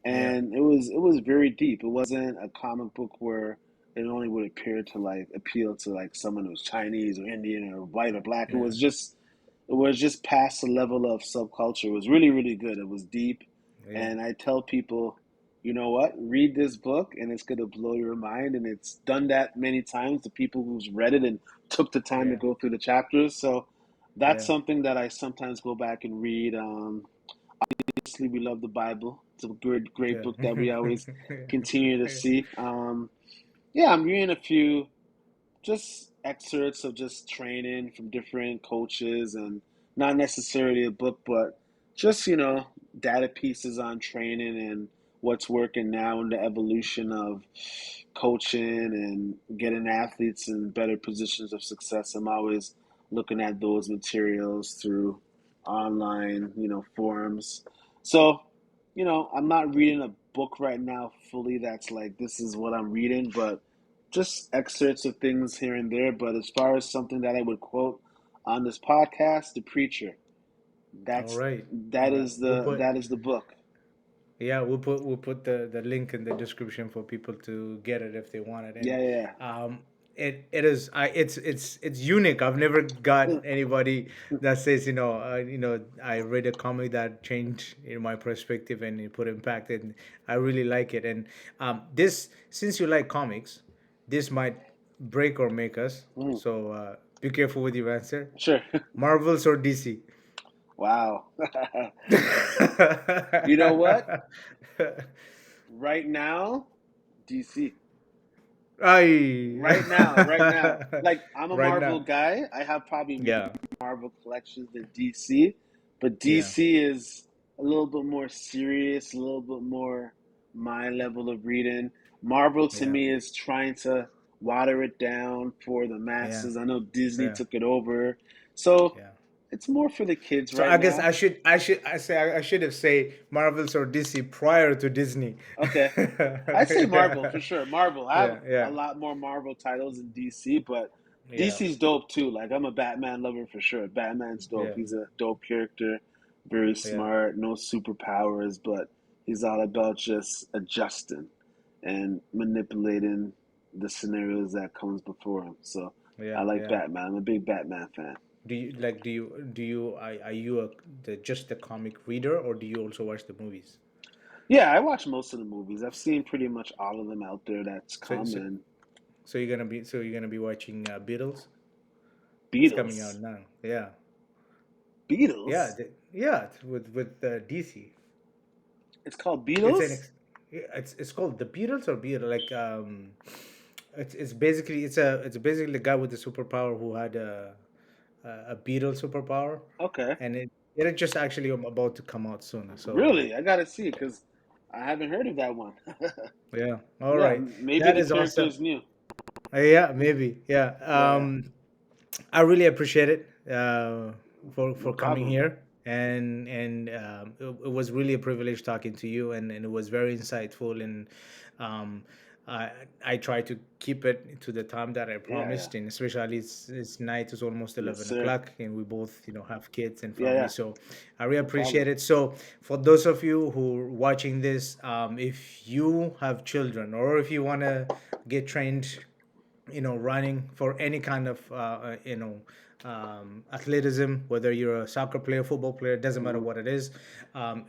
yeah, And it was very deep. It wasn't a comic book where it only would appear to like appeal to like someone who's Chinese or Indian or white or black. yeah, It was just past the level of subculture. It was really, really good. It was deep. yeah, And I tell people, you know what? Read this book and it's going to blow your mind. And it's done that many times. The people who's read it and took the time to yeah, go through the chapters. So that's yeah, something that I sometimes go back and read. Obviously, we love the Bible. It's a great, great yeah. book that we always continue to see. Yeah, I'm reading a few just excerpts of just training from different coaches and not necessarily a book, but just, data pieces on training and what's working now and the evolution of coaching and getting athletes in better positions of success. I'm always looking at those materials through online, forums. So, I'm not reading a book right now fully that's like this is what I'm reading, but just excerpts of things here and there. But as far as something that I would quote on this podcast, The Preacher. All That's right, all that right. is the book. Yeah, we'll put the link in the description for people to get it if they want it. And Yeah, yeah, um, it is it's unique. I've never got yeah. anybody that says I read a comic that changed my perspective and it put impact, and I really like it. And this since you like comics, this might break or make us. Mm, So be careful with your answer. sure. Marvels or DC? Wow. You know what? Right now, DC. Ay. Right now. Like I'm a Right Marvel now. guy. I have probably more Yeah. Marvel collections than DC, but Yeah. DC is a little bit more serious, a little bit more my level of reading. Marvel to Yeah. me is trying to water it down for the Yeah. masses. I know Disney Yeah. took it over. So Yeah. it's more for the kids So right I guess now. I should have say Marvels or DC prior to Disney. Okay. I say Marvel Yeah. for sure. Marvel. I have Yeah. a Yeah. lot more Marvel titles than DC, but Yeah. DC's dope too. Like I'm a Batman lover for sure. Batman's dope. Yeah. He's a dope character, very Yeah. smart, no superpowers, but he's all about just adjusting. and manipulating the scenarios that comes before him. So I Yeah, like yeah. Batman. I'm a big Batman fan. Are you just a comic reader, or do you also watch the movies? Yeah, I watch most of the movies. I've seen pretty much all of them out there that's So come. so, And so you're gonna be watching Beatles. It's coming out Beatles. now. Yeah, yeah, Beatles? yeah. With DC. It's called It's an Beatles? ex- it's called the Beatles or Beatles. Like it's basically it's basically the guy with the superpower who had a Beetle superpower, Okay. and it is just actually about to come out soon. So Really? I gotta see it because I haven't heard of that one. yeah, all Yeah, right, maybe that the is awesome. character's new. Yeah, maybe. Yeah. Yeah, I really appreciate it no for coming problem. here, and it was really a privilege talking to you, and it was very insightful, and um, I I try to keep it to the time that I Yeah, yeah. promised, and especially it's night, it's almost Yes, 11 sir. o'clock, and we both have kids and Yeah, family, yeah. so I really No problem. appreciate it. So for those of you who are watching this, if you have children or if you want to get trained, running for any kind of athleticism, whether you're a soccer player, football player, doesn't matter Hmm. what it is.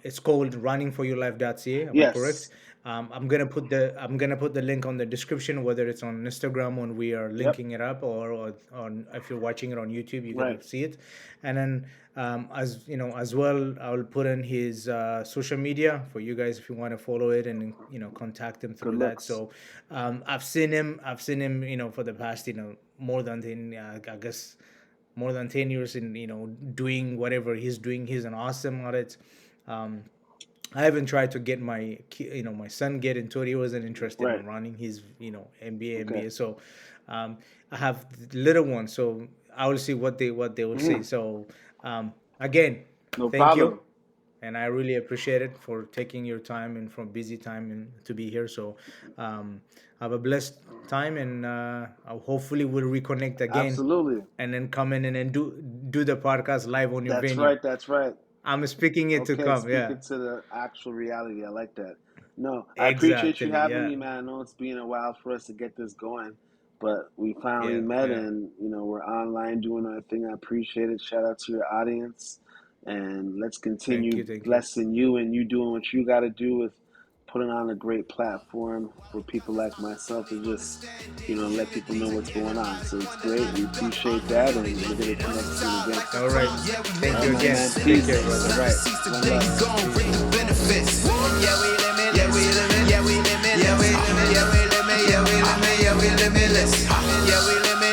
It's called runningforyourlife.ca. Am I correct? Yes. I'm gonna put the link on the description, whether it's on Instagram when we are Yep. linking it up, or on, if you're watching it on YouTube, you're Right. gonna see it. And then as you know, as well, I'll put in his social media for you guys if you want to follow it and contact him Good through that. looks. So I've seen him for the past more than 10, I guess more than 10 years in doing whatever he's doing. He's an awesome at it. um I haven't tried to get my son get into it. He wasn't interested Right. in running. He's MBA, Okay. MBA. So I have little ones, so I will see what they will say. Hmm. So again, No thank you, problem. and I really appreciate it for taking your time and from busy time and to be here. So have a blessed time, and hopefully we'll reconnect again, Absolutely. and then come in and then do the podcast live on your That's venue. right. That's right. I'm speaking it to Okay, come. speaking Yeah, to the actual reality. I like that. No, I appreciate you exactly. having Yeah, me, man. I know it's been a while for us to get this going, but we finally yeah, met, yeah. and we're online doing our thing. I appreciate it. Shout out to your audience, and let's Thank continue you, thank you. blessing you and you doing what you got to do with putting on a great platform for people like myself to just let people know what's going on. So it's great. We appreciate that, and we're gonna connect soon again. All right. All Thank right, you my again. man. Take care, Peace. brother. All right. One love. Peace, brother. benefits. Yeah, we limit, yeah, we limit, yeah, we limit, yeah, we limit, yeah, we limit, yeah, we limit, yeah, we limitless. Yeah, we limit.